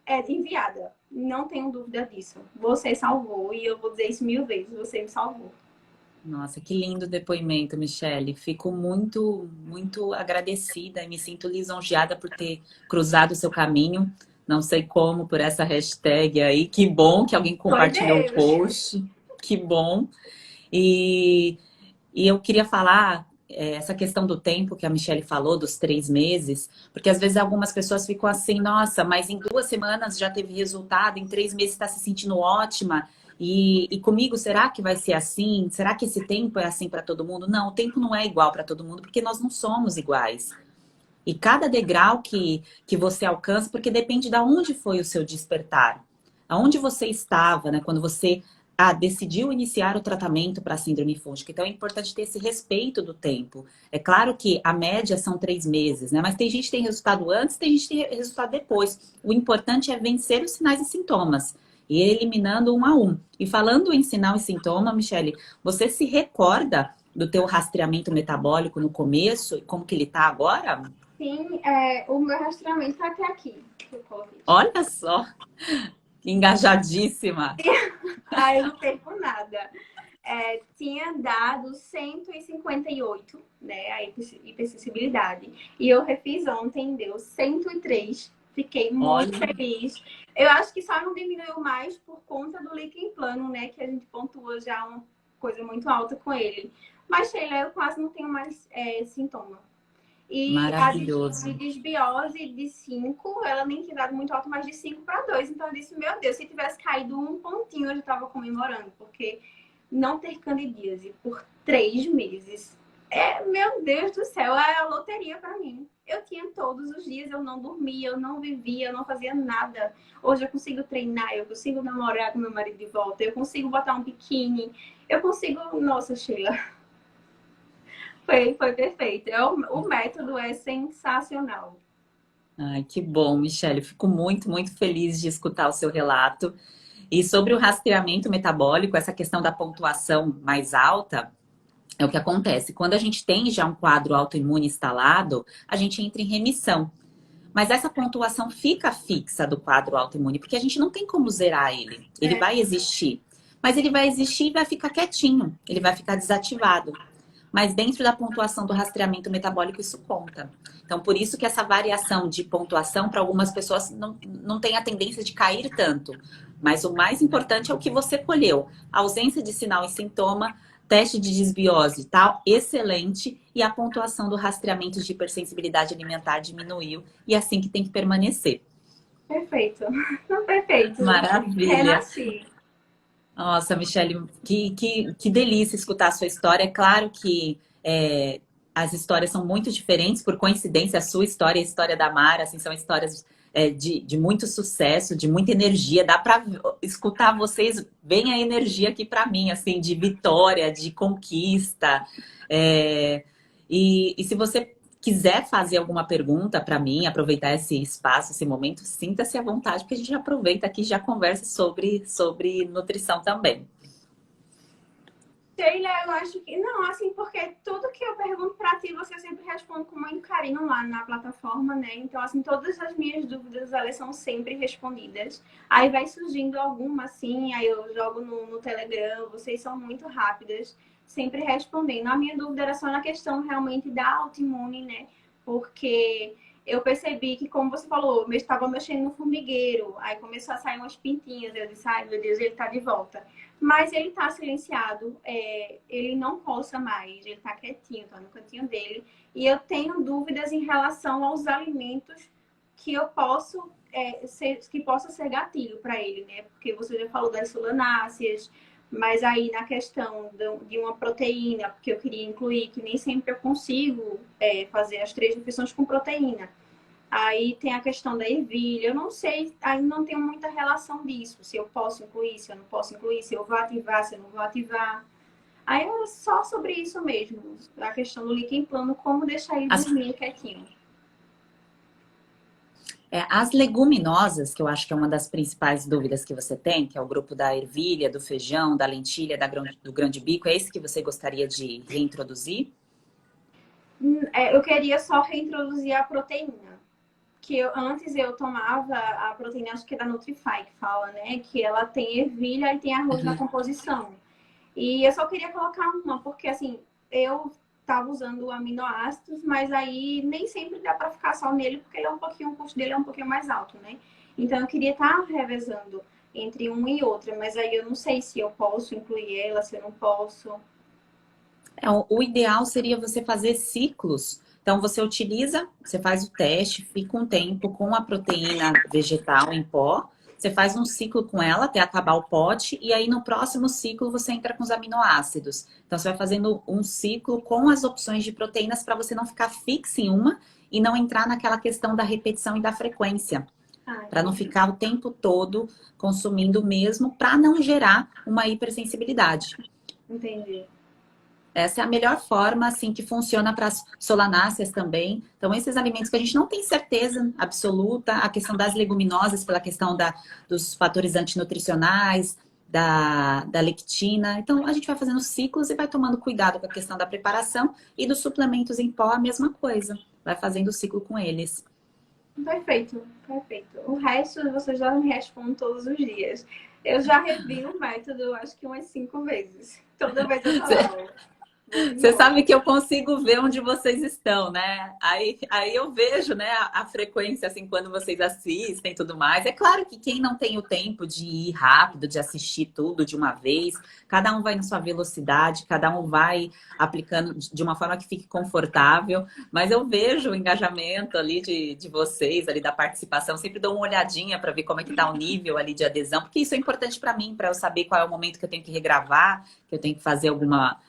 é enviada. Não tenho dúvida disso. Você salvou, e eu vou dizer isso 1000 vezes, você me salvou. Nossa, que lindo depoimento, Michele. Fico muito, muito agradecida e me sinto lisonjeada por ter cruzado o seu caminho. Não sei como, por essa hashtag aí. Que bom que alguém Foi compartilhou o Deus. post. Que bom. E, e eu queria falar essa questão do tempo que a Michelle falou, dos 3 meses, porque às vezes algumas pessoas ficam assim, nossa, mas em 2 semanas já teve resultado, em 3 meses está se sentindo ótima. E comigo, será que vai ser assim? Será que esse tempo é assim para todo mundo? Não, o tempo não é igual para todo mundo, porque nós não somos iguais. E cada degrau que você alcança, porque depende de onde foi o seu despertar. Aonde você estava, né? Quando você decidiu iniciar o tratamento para a síndrome fúngica. Então é importante ter esse respeito do tempo. É claro que a média são 3 meses, né? Mas tem gente que tem resultado antes, tem gente que tem resultado depois. O importante é vencer os sinais e sintomas. E ir eliminando um a um. E falando em sinal e sintoma, Michele, você se recorda do teu rastreamento metabólico no começo e como que ele tá agora? Sim, o meu rastreamento tá até aqui, que eu coloquei. Olha só, engajadíssima. Aí eu não perco nada. Tinha dado 158, né, a hipersensibilidade. E eu refiz ontem, deu 103. Fiquei muito Olha, feliz. Eu acho que só não diminuiu mais por conta do líquido plano, né, que a gente pontua já uma coisa muito alta com ele. Mas, Sheila, eu quase não tenho mais sintoma. E a de maravilhoso. desbiose de 5, ela nem tinha dado muito alto, mas de 5 para 2. Então eu disse, meu Deus, se tivesse caído um pontinho, eu já estava comemorando, porque não ter candidíase por 3 meses. Meu Deus do céu, é a loteria para mim. Eu tinha todos os dias, eu não dormia, eu não vivia, eu não fazia nada. Hoje eu consigo treinar, eu consigo namorar com meu marido de volta, eu consigo botar um biquíni, eu consigo. Nossa, Sheila, foi perfeito. O método é sensacional. Ai, que bom, Michele. Fico muito, muito feliz de escutar o seu relato. E sobre o rastreamento metabólico, essa questão da pontuação mais alta, é o que acontece. Quando a gente tem já um quadro autoimune instalado, a gente entra em remissão. Mas essa pontuação fica fixa do quadro autoimune, porque a gente não tem como zerar ele. Ele É, vai existir. Mas ele vai existir e vai ficar quietinho. Ele vai ficar desativado. Mas dentro da pontuação do rastreamento metabólico, isso conta. Então, por isso que essa variação de pontuação, para algumas pessoas, não tem a tendência de cair tanto. Mas o mais importante é o que você colheu. A ausência de sinal e sintoma, teste de desbiose tal, excelente. E a pontuação do rastreamento de hipersensibilidade alimentar diminuiu. E é assim que tem que permanecer. perfeito. Perfeito. Maravilha. Renasci. Nossa, Michele, que delícia escutar a sua história. É claro que as histórias são muito diferentes, por coincidência, a sua história e a história da Mara, assim, são histórias de muito sucesso, de muita energia. Dá para escutar vocês, vem a energia aqui para mim, assim, de vitória, de conquista. É, e se você quiser fazer alguma pergunta para mim, aproveitar esse espaço, esse momento, sinta-se à vontade, porque a gente aproveita aqui e já conversa sobre nutrição também. Sheila, eu acho que não, assim, porque tudo que eu pergunto pra ti, você sempre responde com muito carinho lá na plataforma, né? Então, assim, todas as minhas dúvidas, elas são sempre respondidas. Aí vai surgindo alguma, assim, aí eu jogo no Telegram, vocês são muito rápidas, sempre respondendo. A minha dúvida era só na questão realmente da autoimune, né? Porque eu percebi que, como você falou, eu estava mexendo no formigueiro, aí começou a sair umas pintinhas, eu disse, ai meu Deus, ele tá de volta. Mas ele tá silenciado, ele não coça mais, ele tá quietinho, tá no cantinho dele. E eu tenho dúvidas em relação aos alimentos que eu posso que possa ser gatilho para ele, né? Porque você já falou das solanáceas, mas aí na questão de uma proteína, porque eu queria incluir que nem sempre eu consigo fazer as 3 refeições com proteína. Aí tem a questão da ervilha. Eu não sei, ainda não tenho muita relação disso. Se eu posso incluir, se eu não posso incluir, se eu vou ativar, se eu não vou ativar. Aí é só sobre isso mesmo. A questão do líquido plano, como deixar ele As, dormir quietinho. as leguminosas, que eu acho que é uma das principais dúvidas que você tem, que é o grupo da ervilha, do feijão, da lentilha, do grão de bico, é esse que você gostaria de reintroduzir? Eu queria só reintroduzir a proteína. Que antes eu tomava a proteína, acho que é da Nutrify que fala, né? Que ela tem ervilha e tem arroz na Uhum. composição. E eu só queria colocar uma, porque assim, eu tava usando aminoácidos, mas aí nem sempre dá para ficar só nele, porque ele é um pouquinho, o custo dele é um pouquinho mais alto, né? Então, eu queria estar revezando entre uma e outra, mas aí eu não sei se eu posso incluir ela, se eu não posso. O ideal seria você fazer ciclos. Então, você utiliza, você faz o teste, fica um tempo com a proteína vegetal em pó, você faz um ciclo com ela até acabar o pote, e aí no próximo ciclo você entra com os aminoácidos. Então, você vai fazendo um ciclo com as opções de proteínas para você não ficar fixo em uma e não entrar naquela questão da repetição e da frequência. Ah, Para não entendi. ficar o tempo todo consumindo o mesmo, para não gerar uma hipersensibilidade. Entendi. Essa é a melhor forma, assim, que funciona para as solanáceas também. Então, esses alimentos que a gente não tem certeza absoluta, a questão das leguminosas, pela questão dos fatores antinutricionais, da lectina. Então, a gente vai fazendo ciclos e vai tomando cuidado com a questão da preparação e dos suplementos em pó, a mesma coisa. Vai fazendo o ciclo com eles. Perfeito, perfeito. O resto você já me responde todos os dias. Eu já revi o método, acho que umas 5 vezes. Toda vez eu falo, vou de Você sabe novo. que eu consigo ver onde vocês estão, né? Aí eu vejo, né, a frequência, assim, quando vocês assistem e tudo mais. É claro que quem não tem o tempo de ir rápido, de assistir tudo de uma vez, cada um vai na sua velocidade, cada um vai aplicando de uma forma que fique confortável. Mas eu vejo o engajamento ali de vocês, ali da participação. Sempre dou uma olhadinha para ver como é que tá o nível ali de adesão, porque isso é importante para mim, para eu saber qual é o momento que eu tenho que regravar, que eu tenho que fazer alguma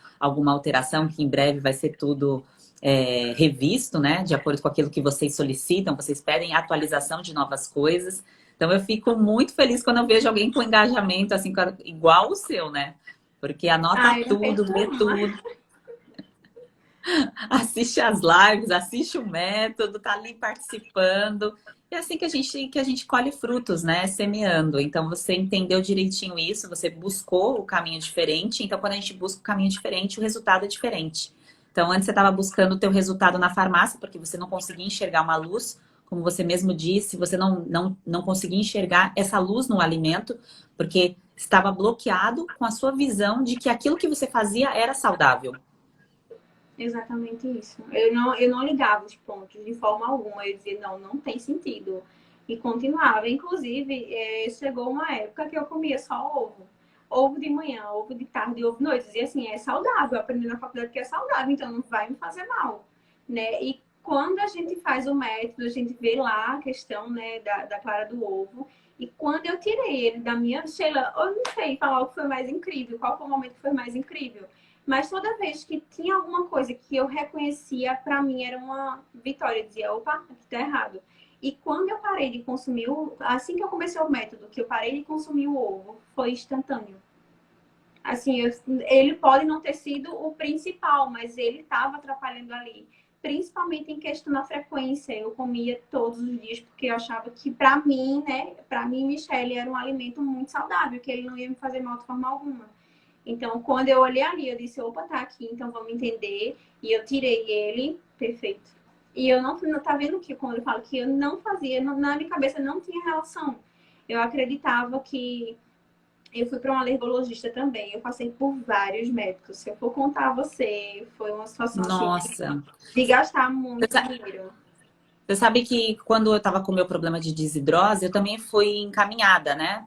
alteração, que em breve vai ser tudo revisto, né? De acordo com aquilo que vocês solicitam, vocês pedem atualização de novas coisas. Então eu fico muito feliz quando eu vejo alguém com engajamento assim, igual o seu, né? Porque anota Ah, eu não tudo, perco vê uma. tudo, assiste as lives, assiste o método, tá ali participando. É assim que a gente colhe frutos, né? Semeando. Então você entendeu direitinho isso, você buscou o caminho diferente. Então, quando a gente busca o caminho diferente, o resultado é diferente. Então, antes você estava buscando o teu resultado na farmácia, porque você não conseguia enxergar uma luz, como você mesmo disse, você não conseguia enxergar essa luz no alimento, porque estava bloqueado com a sua visão de que aquilo que você fazia era saudável. Exatamente isso. Eu não ligava os pontos de forma alguma. Eu dizia, não, não tem sentido. E continuava. Inclusive, chegou uma época que eu comia só ovo. Ovo de manhã, ovo de tarde, ovo de noite. Dizia assim, é saudável. Eu aprendi na faculdade que é saudável, então não vai me fazer mal. Né? E quando a gente faz o método, a gente vê lá a questão, né, da clara do ovo. E quando eu tirei ele da minha... Sheila, eu não sei falar o que foi mais incrível. Qual foi o momento que foi mais incrível? Mas toda vez que tinha alguma coisa que eu reconhecia, para mim era uma vitória. Eu dizia, opa, aqui tá errado. E quando eu parei de consumir, assim que eu comecei o método, que eu parei de consumir o ovo, foi instantâneo. Assim, ele pode não ter sido o principal, mas ele estava atrapalhando ali. Principalmente em questão da frequência. Eu comia todos os dias, porque eu achava que, para mim, né, para mim, Michele, era um alimento muito saudável, que ele não ia me fazer mal de forma alguma. Então, quando eu olhei ali, eu disse, opa, tá aqui, então vamos entender. E eu tirei ele, perfeito. E eu não tá vendo que quando eu falo que eu não fazia, na minha cabeça não tinha relação. Eu acreditava que eu fui para um alergologista também. Eu passei por vários médicos. Se eu for contar a você, foi uma situação assim Nossa. de gastar muito dinheiro. Você sabe que quando eu estava com o meu problema de desidrose, eu também fui encaminhada, né,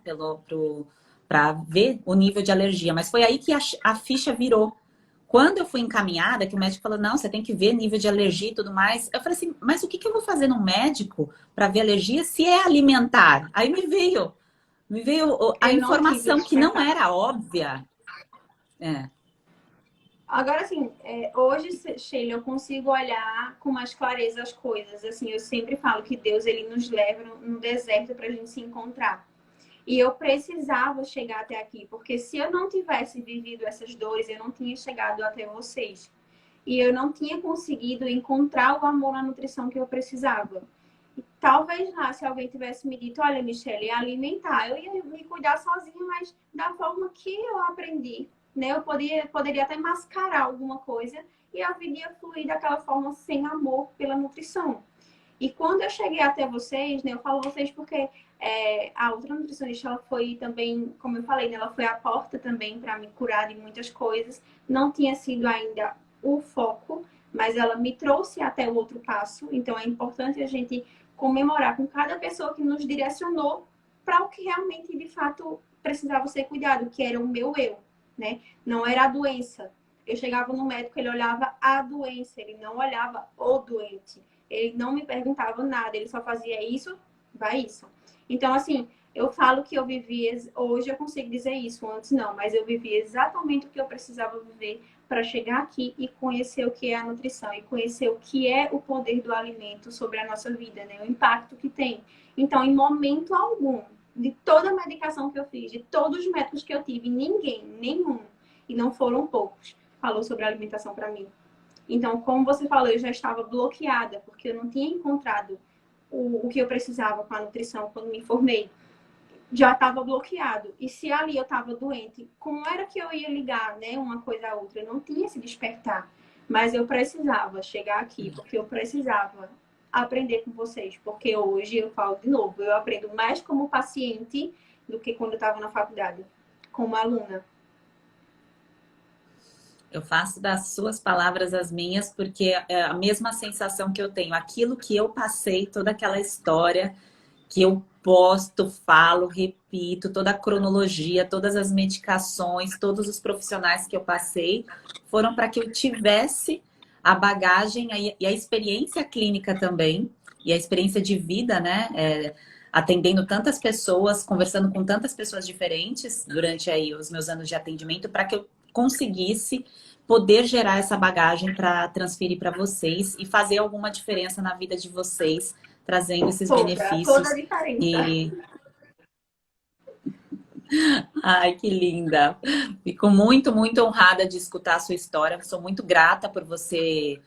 para ver o nível de alergia. Mas foi aí que a ficha virou. Quando eu fui encaminhada, que o médico falou, não, você tem que ver nível de alergia e tudo mais. Eu falei assim, mas o que eu vou fazer no médico para ver alergia se é alimentar? Aí me veio a Eu não tive informação que não despertar. era óbvia. É. Agora, assim, hoje, Sheila, eu consigo olhar com mais clareza as coisas. Assim, eu sempre falo que Deus, ele nos leva no deserto para a gente se encontrar. E eu precisava chegar até aqui, porque se eu não tivesse vivido essas dores, eu não tinha chegado até vocês. E eu não tinha conseguido encontrar o amor na nutrição que eu precisava. E talvez lá, se alguém tivesse me dito, olha, Michelle, alimentar, eu ia me cuidar sozinha, mas da forma que eu aprendi, né? Eu poderia até mascarar alguma coisa e a vida ia fluir daquela forma sem amor pela nutrição. E quando eu cheguei até vocês, né, eu falo vocês porque a outra nutricionista, ela foi também, como eu falei, né, ela foi a porta também para me curar de muitas coisas. Não tinha sido ainda o foco, mas ela me trouxe até o outro passo. Então é importante a gente comemorar com cada pessoa que nos direcionou para o que realmente, de fato, precisava ser cuidado, que era o meu eu, né? Não era a doença. Eu chegava no médico, ele olhava a doença, ele não olhava o doente. Ele não me perguntava nada, ele só fazia isso, vai isso. Então, assim, eu falo que eu vivi, hoje eu consigo dizer isso, antes não, mas eu vivi exatamente o que eu precisava viver para chegar aqui e conhecer o que é a nutrição e conhecer o que é o poder do alimento sobre a nossa vida, né? O impacto que tem. Então, em momento algum, de toda a medicação que eu fiz, de todos os médicos que eu tive, ninguém, nenhum, e não foram poucos, falou sobre alimentação para mim. Então, como você falou, eu já estava bloqueada, porque eu não tinha encontrado o que eu precisava com a nutrição quando me formei. Já estava bloqueado. E se ali eu estava doente, como era que eu ia ligar, né, uma coisa a outra? Eu não tinha esse despertar. Mas eu precisava chegar aqui, porque eu precisava aprender com vocês. Porque hoje, eu falo de novo, eu aprendo mais como paciente do que quando eu estava na faculdade, como aluna. Eu faço das suas palavras as minhas, porque é a mesma sensação que eu tenho. Aquilo que eu passei, toda aquela história que eu posto, falo, repito, toda a cronologia, todas as medicações, todos os profissionais que eu passei, foram para que eu tivesse a bagagem e a experiência clínica também, e a experiência de vida, né? Atendendo tantas pessoas, conversando com tantas pessoas diferentes durante aí os meus anos de atendimento, para que eu conseguisse poder gerar essa bagagem para transferir para vocês e fazer alguma diferença na vida de vocês, trazendo esses Toda a benefícios. diferença. E ai, que linda! Fico muito, muito honrada de escutar a sua história. Sou muito grata por você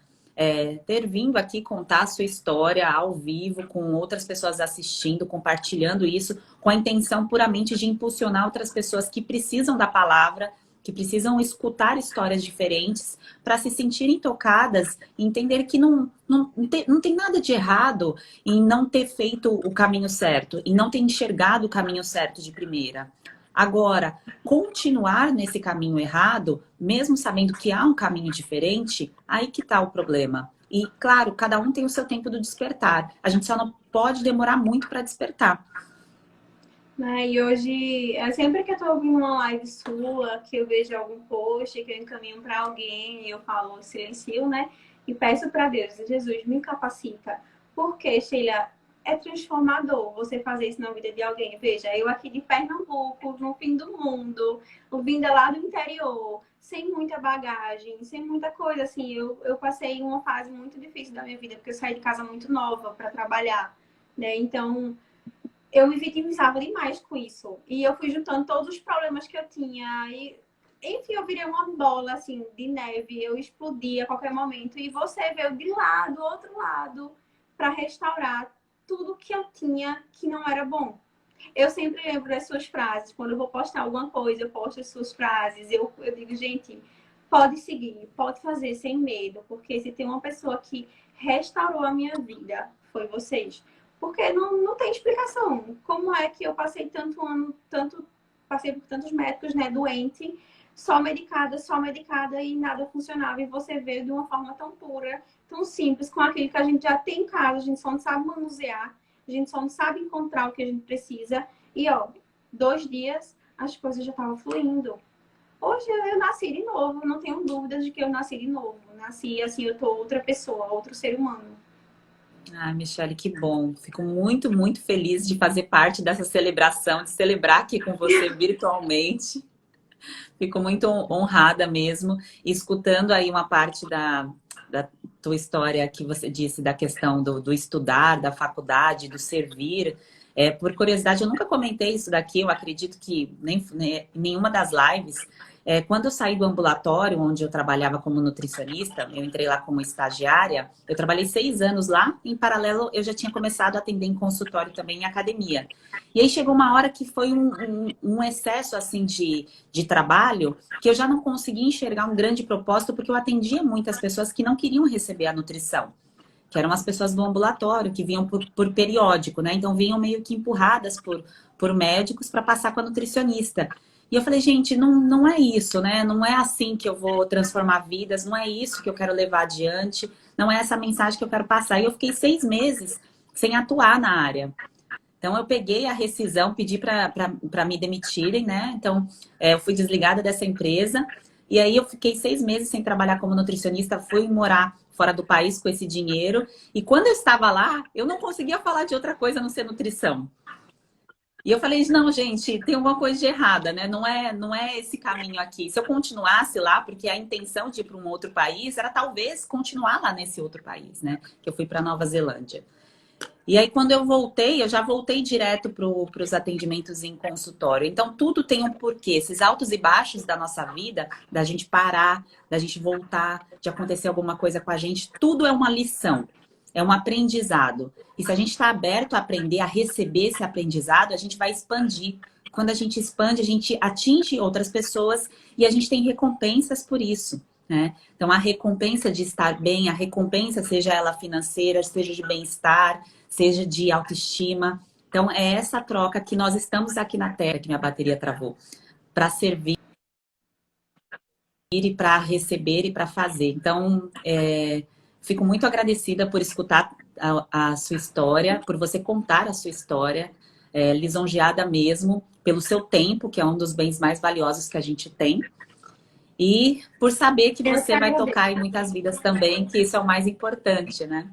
ter vindo aqui contar a sua história ao vivo, com outras pessoas assistindo, compartilhando isso, com a intenção puramente de impulsionar outras pessoas que precisam da palavra, que precisam escutar histórias diferentes para se sentirem tocadas e entender que não tem nada de errado em não ter feito o caminho certo, e não ter enxergado o caminho certo de primeira. Agora, continuar nesse caminho errado, mesmo sabendo que há um caminho diferente, aí que está o problema. E, claro, cada um tem o seu tempo do despertar. A gente só não pode demorar muito para despertar. Né? E hoje, sempre que eu tô ouvindo uma live sua, que eu vejo algum post, que eu encaminho para alguém, eu falo, silencio, né? E peço para Deus, Jesus, me capacita. Porque, Sheila, é transformador você fazer isso na vida de alguém. Veja, eu aqui de Pernambuco, no fim do mundo, vinda lá do interior, sem muita bagagem, sem muita coisa, assim, eu passei uma fase muito difícil da minha vida, porque eu saí de casa muito nova para trabalhar, né? Então, eu me vitimizava demais com isso. E eu fui juntando todos os problemas que eu tinha. E, enfim, eu virei uma bola, assim, de neve. Eu explodia a qualquer momento. E você veio de lá, do outro lado, para restaurar tudo que eu tinha que não era bom. Eu sempre lembro das suas frases. Quando eu vou postar alguma coisa, eu posto as suas frases. Eu digo, gente, pode seguir, pode fazer sem medo. Porque se tem uma pessoa que restaurou a minha vida, foi vocês. Porque não tem explicação. Como é que eu passei tanto ano, passei por tantos médicos, né, doente, só medicada e nada funcionava. E você veio de uma forma tão pura, tão simples, com aquilo que a gente já tem em casa, a gente só não sabe manusear, a gente só não sabe encontrar o que a gente precisa. E, ó, 2 dias, as coisas já estavam fluindo. Hoje eu nasci de novo, não tenho dúvidas de que eu nasci de novo. Nasci, assim, eu tô outra pessoa, outro ser humano. Ah, Michele, que bom. Fico muito, muito feliz de fazer parte dessa celebração, de celebrar aqui com você virtualmente. Fico muito honrada mesmo, escutando aí uma parte da tua história que você disse da questão do estudar, da faculdade, do servir. Por curiosidade, eu nunca comentei isso daqui, eu acredito que nem em nenhuma das lives. Quando eu saí do ambulatório, onde eu trabalhava como nutricionista, eu entrei lá como estagiária, eu trabalhei 6 anos lá, em paralelo eu já tinha começado a atender em consultório também em academia. E aí chegou uma hora que foi um excesso assim de trabalho, que eu já não conseguia enxergar um grande propósito, porque eu atendia muitas pessoas que não queriam receber a nutrição, que eram as pessoas do ambulatório, que vinham por periódico, né? Então vinham meio que empurradas por médicos para passar com a nutricionista. E eu falei, gente, não é isso, né? Não é assim que eu vou transformar vidas, não é isso que eu quero levar adiante, não é essa mensagem que eu quero passar. E eu fiquei 6 meses sem atuar na área. Então, eu peguei a rescisão, pedi para me demitirem, né? Então, eu fui desligada dessa empresa. E aí, eu fiquei 6 meses sem trabalhar como nutricionista. Fui morar fora do país com esse dinheiro. E quando eu estava lá, eu não conseguia falar de outra coisa a não ser nutrição. E eu falei, não, gente, tem alguma coisa de errada, né? Não é esse caminho aqui. Se eu continuasse lá, porque a intenção de ir para um outro país era talvez continuar lá nesse outro país, né? Que eu fui para Nova Zelândia. E aí, quando eu voltei, eu já voltei direto para os atendimentos em consultório. Então, tudo tem um porquê. Esses altos e baixos da nossa vida, da gente parar, da gente voltar, de acontecer alguma coisa com a gente, tudo é uma lição, é um aprendizado. E se a gente está aberto a aprender, a receber esse aprendizado, a gente vai expandir. Quando a gente expande, a gente atinge outras pessoas e a gente tem recompensas por isso. Né? Então, a recompensa de estar bem, a recompensa, seja ela financeira, seja de bem-estar, seja de autoestima. Então, é essa troca que nós estamos aqui na Terra, que minha bateria travou, para servir e para receber e para fazer. Então, fico muito agradecida por escutar a sua história, por você contar a sua história, lisonjeada mesmo pelo seu tempo, que é um dos bens mais valiosos que a gente tem. E por saber que Eu que você vai agradeço. tocar em muitas vidas também, que isso é o mais importante, né?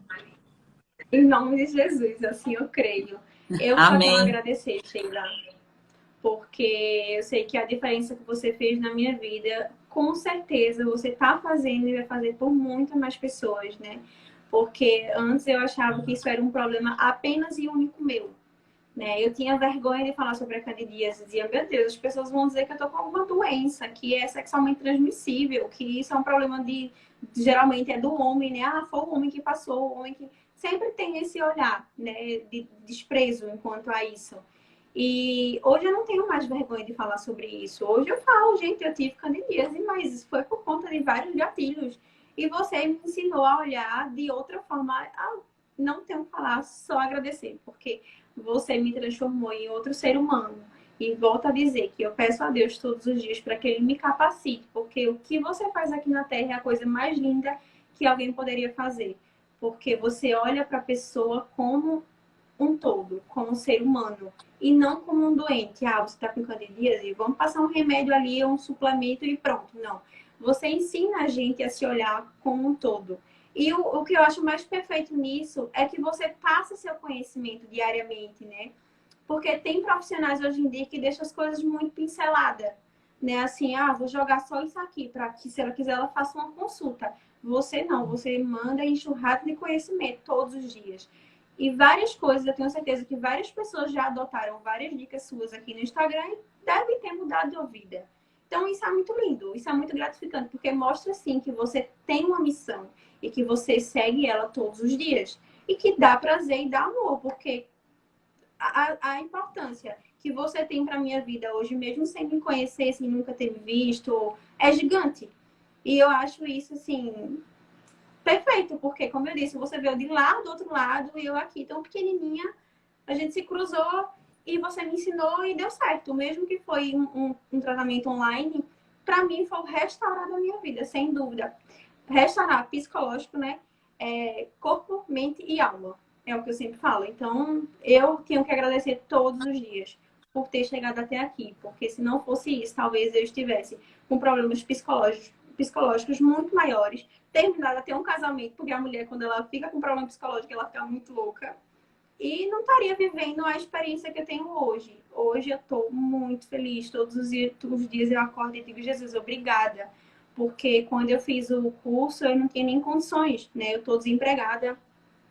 Em nome de Jesus, assim eu creio. Eu só tenho a Amém. agradecer, Sheila, porque eu sei que a diferença que você fez na minha vida, com certeza você está fazendo e vai fazer por muitas mais pessoas, né? Porque antes eu achava que isso era um problema apenas e único meu, né? Eu tinha vergonha de falar sobre a candidíase, dizia, meu Deus, as pessoas vão dizer que eu tô com alguma doença, que é sexualmente transmissível, que isso é um problema geralmente é do homem, né? Ah, foi o homem que passou, o homem que sempre tem esse olhar, né, de desprezo enquanto a isso. E hoje eu não tenho mais vergonha de falar sobre isso. Hoje eu falo, gente, eu tive candidíase, mas isso foi por conta de vários gatilhos. E você me ensinou a olhar de outra forma. Não tenho que falar, só agradecer, porque você me transformou em outro ser humano. E volto a dizer que eu peço a Deus todos os dias para que Ele me capacite, porque o que você faz aqui na Terra é a coisa mais linda que alguém poderia fazer. Porque você olha para a pessoa como um todo, como um ser humano, e não como um doente. Ah, você está com candidíase, vamos passar um remédio ali, um suplemento e pronto. Não. Você ensina a gente a se olhar como um todo. E o que eu acho mais perfeito nisso é que você passa seu conhecimento diariamente, né? Porque tem profissionais hoje em dia que deixam as coisas muito pinceladas, né? Assim, vou jogar só isso aqui, para que se ela quiser ela faça uma consulta. Você não, você manda enxurrada de conhecimento todos os dias. E várias coisas, eu tenho certeza que várias pessoas já adotaram várias dicas suas aqui no Instagram e devem ter mudado de vida. Então, isso é muito lindo, isso é muito gratificante, porque mostra, sim, que você tem uma missão e que você segue ela todos os dias. E que dá prazer e dá amor, porque a importância que você tem para minha vida hoje, mesmo sem me conhecer, sem nunca ter me visto, é gigante. E eu acho isso, assim, perfeito, porque, como eu disse, você veio de lá, do outro lado, e eu aqui tão pequenininha, a gente se cruzou e você me ensinou e deu certo. Mesmo que foi um tratamento online, para mim foi o restaurar da minha vida, sem dúvida. Restaurar psicológico, né? Corpo, mente e alma. É o que eu sempre falo. Então, eu tenho que agradecer todos os dias por ter chegado até aqui. Porque se não fosse isso, talvez eu estivesse com problemas psicológicos muito maiores, terminado até um casamento, porque a mulher, quando ela fica com problema psicológico, ela fica muito louca. E não estaria vivendo a experiência que eu tenho hoje. Hoje eu estou muito feliz. Todos os dias eu acordo e digo, Jesus, obrigada. Porque quando eu fiz o curso, eu não tinha nem condições, né? Eu estou desempregada,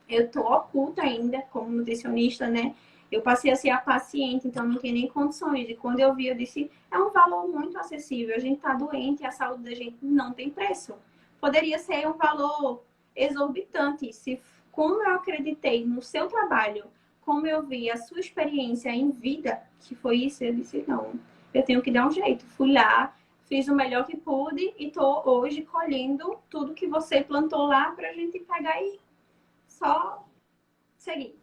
eu estou oculta ainda como nutricionista, né? Eu passei a ser a paciente, então não tinha nem condições. E quando eu vi, eu disse, é um valor muito acessível. A gente está doente e a saúde da gente não tem preço. Poderia ser um valor exorbitante se, como eu acreditei no seu trabalho, como eu vi a sua experiência em vida, que foi isso, eu disse, não, eu tenho que dar um jeito. Fui lá, fiz o melhor que pude e estou hoje colhendo tudo que você plantou lá para a gente pegar e só seguir.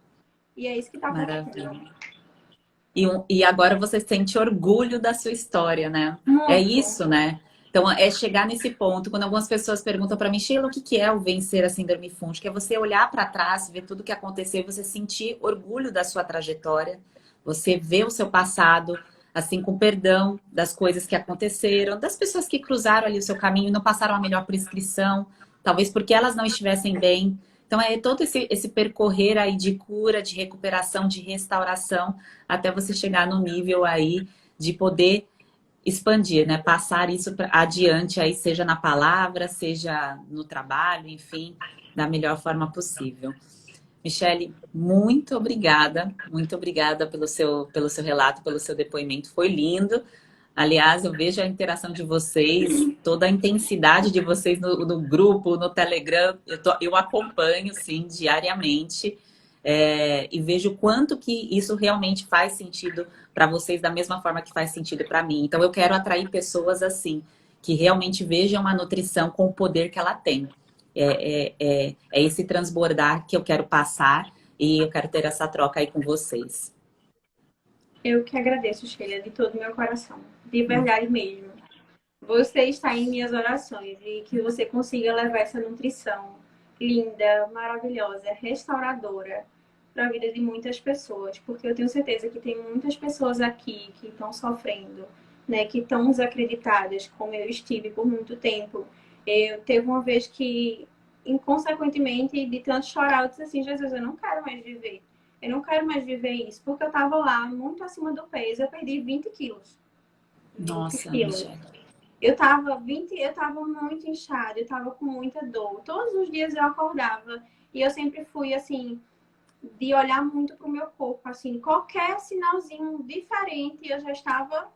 E é isso que está acontecendo. Maravilha. E agora você sente orgulho da sua história, né? É Muito. isso, né? Então, é chegar nesse ponto, quando algumas pessoas perguntam para mim, Sheila, o que que é o vencer a síndrome fúngica? É você olhar para trás, ver tudo que aconteceu, você sentir orgulho da sua trajetória, você ver o seu passado, assim, com perdão das coisas que aconteceram, das pessoas que cruzaram ali o seu caminho e não passaram a melhor prescrição, talvez porque elas não estivessem bem. Então, é todo esse percorrer aí de cura, de recuperação, de restauração, até você chegar no nível aí de poder expandir, né? Passar isso adiante aí, seja na palavra, seja no trabalho, enfim, da melhor forma possível. Michele, muito obrigada pelo seu relato, pelo seu depoimento, foi lindo. Aliás, eu vejo a interação de vocês, toda a intensidade de vocês no grupo, no Telegram, eu acompanho, sim, diariamente, e vejo o quanto que isso realmente faz sentido para vocês, da mesma forma que faz sentido para mim. Então, eu quero atrair pessoas assim, que realmente vejam a nutrição com o poder que ela tem. É esse transbordar que eu quero passar e eu quero ter essa troca aí com vocês. Eu que agradeço, Sheila, de todo o meu coração. De verdade mesmo. Você está em minhas orações e que você consiga levar essa nutrição linda, maravilhosa, restauradora para a vida de muitas pessoas, porque eu tenho certeza que tem muitas pessoas aqui que estão sofrendo, né, que estão desacreditadas, como eu estive por muito tempo. Eu teve uma vez que, inconsequentemente, de tanto chorar, eu disse assim, Jesus, eu não quero mais viver. Eu não quero mais viver isso, porque eu estava lá muito acima do peso, eu perdi 20 quilos. 20 Nossa, quilos. Michele. Eu tava muito inchada, eu tava com muita dor. Todos os dias eu acordava e eu sempre fui assim, de olhar muito pro meu corpo, assim, qualquer sinalzinho diferente eu já estava,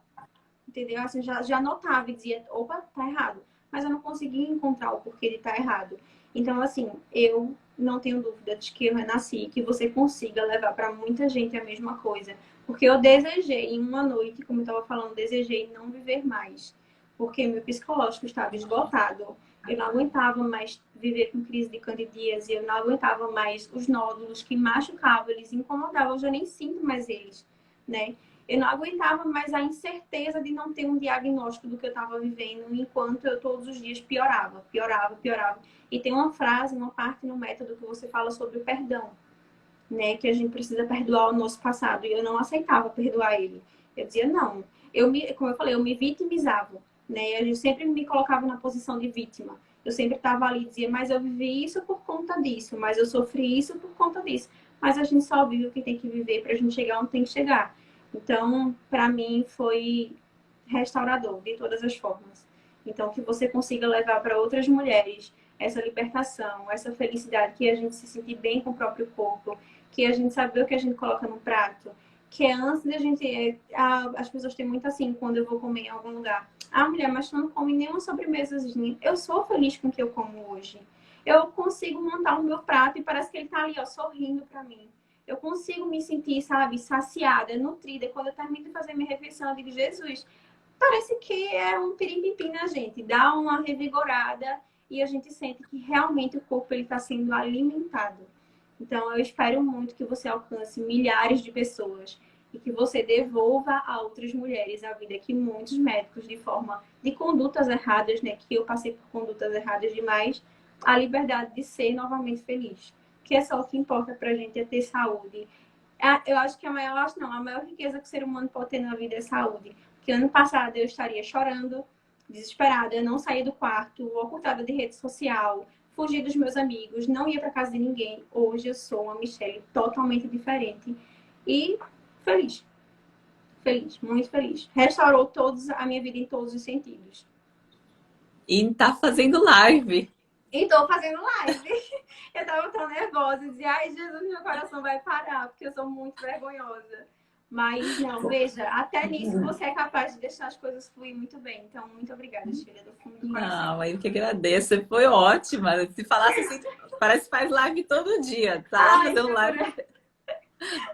entendeu? Assim, já notava e dizia, opa, tá errado. Mas eu não conseguia encontrar o porquê de estar errado. Então, assim, eu não tenho dúvida de que eu renasci, que você consiga levar para muita gente a mesma coisa. Porque eu desejei, em uma noite, como eu estava falando, desejei não viver mais. Porque meu psicológico estava esgotado. Eu não aguentava mais viver com crise de candidíase, eu não aguentava mais os nódulos que machucavam, eles incomodavam, eu já nem sinto mais eles, né? Eu não aguentava mais a incerteza de não ter um diagnóstico do que eu estava vivendo, enquanto eu todos os dias piorava, piorava, piorava. E tem uma frase, uma parte no método que você fala sobre o perdão, né? Que a gente precisa perdoar o nosso passado. E eu não aceitava perdoar ele. Eu dizia, não. Como eu falei, eu me vitimizava, né? Eu sempre me colocava na posição de vítima. Eu sempre estava ali e dizia, mas eu vivi isso por conta disso, mas eu sofri isso por conta disso. Mas a gente só vive o que tem que viver para a gente chegar onde tem que chegar. Então, para mim, foi restaurador de todas as formas. Então, que você consiga levar para outras mulheres essa libertação, essa felicidade, que a gente se sentir bem com o próprio corpo, que a gente saber o que a gente coloca no prato, que é antes da gente... As pessoas têm muito assim, quando eu vou comer em algum lugar. Ah, mulher, mas tu não come nenhuma sobremesazinha. Eu sou feliz com o que eu como hoje. Eu consigo montar o meu prato e parece que ele tá ali, ó, sorrindo para mim. Eu consigo me sentir, sabe, saciada, nutrida. Quando eu termino de fazer minha refeição, eu digo, Jesus, parece que é um pirim na gente. Dá uma revigorada e a gente sente que realmente o corpo está sendo alimentado. Então, eu espero muito que você alcance milhares de pessoas e que você devolva a outras mulheres a vida que muitos médicos, de forma de condutas erradas, né, que eu passei por condutas erradas demais, a liberdade de ser novamente feliz. Que é só o que importa pra gente é ter saúde. Eu acho que a maior riqueza que o ser humano pode ter na vida é saúde. Porque ano passado eu estaria chorando, desesperada, não saía do quarto, ocultada de rede social, fugia dos meus amigos, não ia para casa de ninguém. Hoje eu sou uma Michele totalmente diferente e feliz. Feliz, muito feliz. Restaurou a minha vida em todos os sentidos. E tá fazendo live. E tô fazendo live. Eu tava tão nervosa, dizia, ai, Jesus, meu coração vai parar, porque eu sou muito vergonhosa. Mas não, veja, até nisso você é capaz de deixar as coisas fluir muito bem. Então, muito obrigada, filha, do fundo do coração. Não, aí eu que agradeço. Você foi ótima. Se falasse assim, parece que faz live todo dia. Tá lá Ai, fazendo live.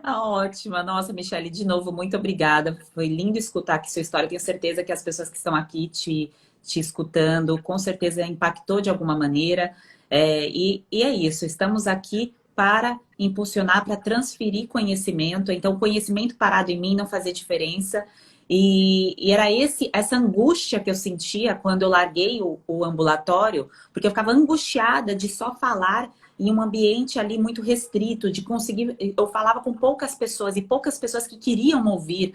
Ah, ótima. Nossa, Michele, de novo, muito obrigada. Foi lindo escutar aqui sua história. Tenho certeza que as pessoas que estão aqui te escutando, com certeza impactou de alguma maneira. E é isso, estamos aqui para impulsionar, para transferir conhecimento. Então, o conhecimento parado em mim não fazia diferença. E era essa angústia que eu sentia quando eu larguei o ambulatório, porque eu ficava angustiada de só falar em um ambiente ali muito restrito, de conseguir. Eu falava com poucas pessoas e poucas pessoas que queriam ouvir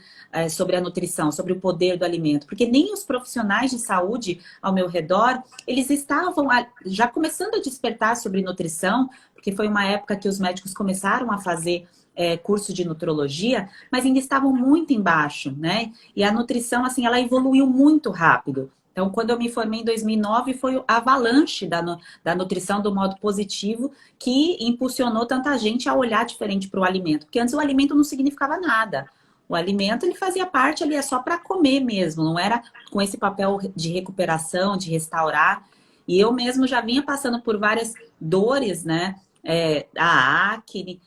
sobre a nutrição, sobre o poder do alimento, porque nem os profissionais de saúde ao meu redor, eles estavam já começando a despertar sobre nutrição, porque foi uma época que os médicos começaram a fazer curso de nutrologia, mas ainda estavam muito embaixo, né? E a nutrição, assim, ela evoluiu muito rápido. Então, quando eu me formei em 2009, foi a avalanche da nutrição do modo positivo que impulsionou tanta gente a olhar diferente para o alimento. Porque antes o alimento não significava nada. O alimento, ele fazia parte ali, é só para comer mesmo, não era com esse papel de recuperação, de restaurar. E eu mesmo já vinha passando por várias dores, né? A acne,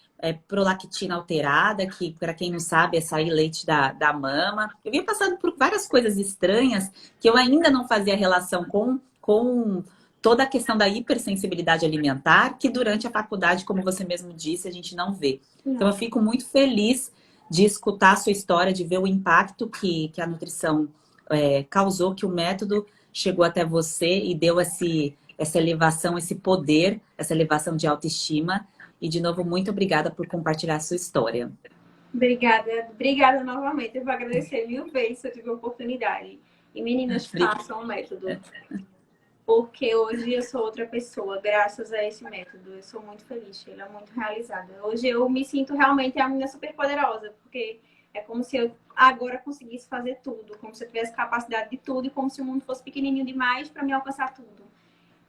prolactina alterada, que para quem não sabe é sair leite da mama. Eu vinha passando por várias coisas estranhas que eu ainda não fazia relação com toda a questão da hipersensibilidade alimentar, que durante a faculdade, como você mesmo disse, a gente não vê. Então eu fico muito feliz de escutar a sua história, de ver o impacto que a nutrição causou, que o método chegou até você e deu essa elevação, esse poder, essa elevação de autoestima. E, de novo, muito obrigada por compartilhar a sua história. Obrigada novamente. Eu vou agradecer 1000 vezes se eu tiver oportunidade. E meninas, façam o método. Porque hoje eu sou outra pessoa, graças a esse método. Eu sou muito feliz, Sheila, muito realizada. Hoje eu me sinto realmente a menina super poderosa, porque é como se eu agora conseguisse fazer tudo, como se eu tivesse capacidade de tudo e como se o mundo fosse pequenininho demais para me alcançar tudo.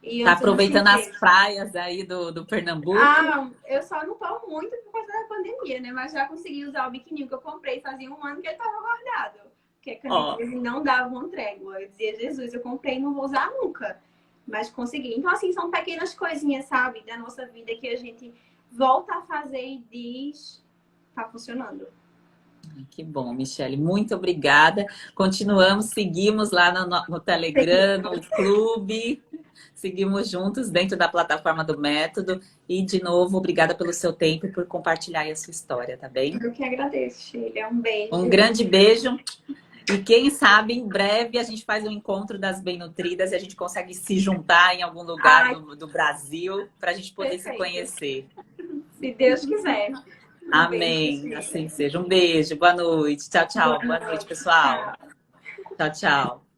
E tá aproveitando as praias aí do Pernambuco? Eu só não tô muito por causa da pandemia, né? Mas já consegui usar o biquininho que eu comprei fazia um ano que ele tava guardado. Porque a caneta não dava uma trégua. Eu dizia, Jesus, eu comprei e não vou usar nunca. Mas consegui. Então, assim, são pequenas coisinhas, sabe? Da nossa vida que a gente volta a fazer e diz, tá funcionando. Que bom, Michele. Muito obrigada. Seguimos lá no Telegram, no clube. Seguimos juntos dentro da plataforma do Método. E, de novo, obrigada pelo seu tempo e por compartilhar a sua história, tá bem? Eu que agradeço, Sheila. Um beijo. Um grande beijo. E quem sabe, em breve, a gente faz um encontro das bem-nutridas e a gente consegue se juntar em algum lugar do Brasil para a gente poder se conhecer. Se Deus quiser. Amém. Beijo, assim seja. Um beijo. Boa noite. Tchau, tchau. Boa noite, pessoal. Tchau, tchau.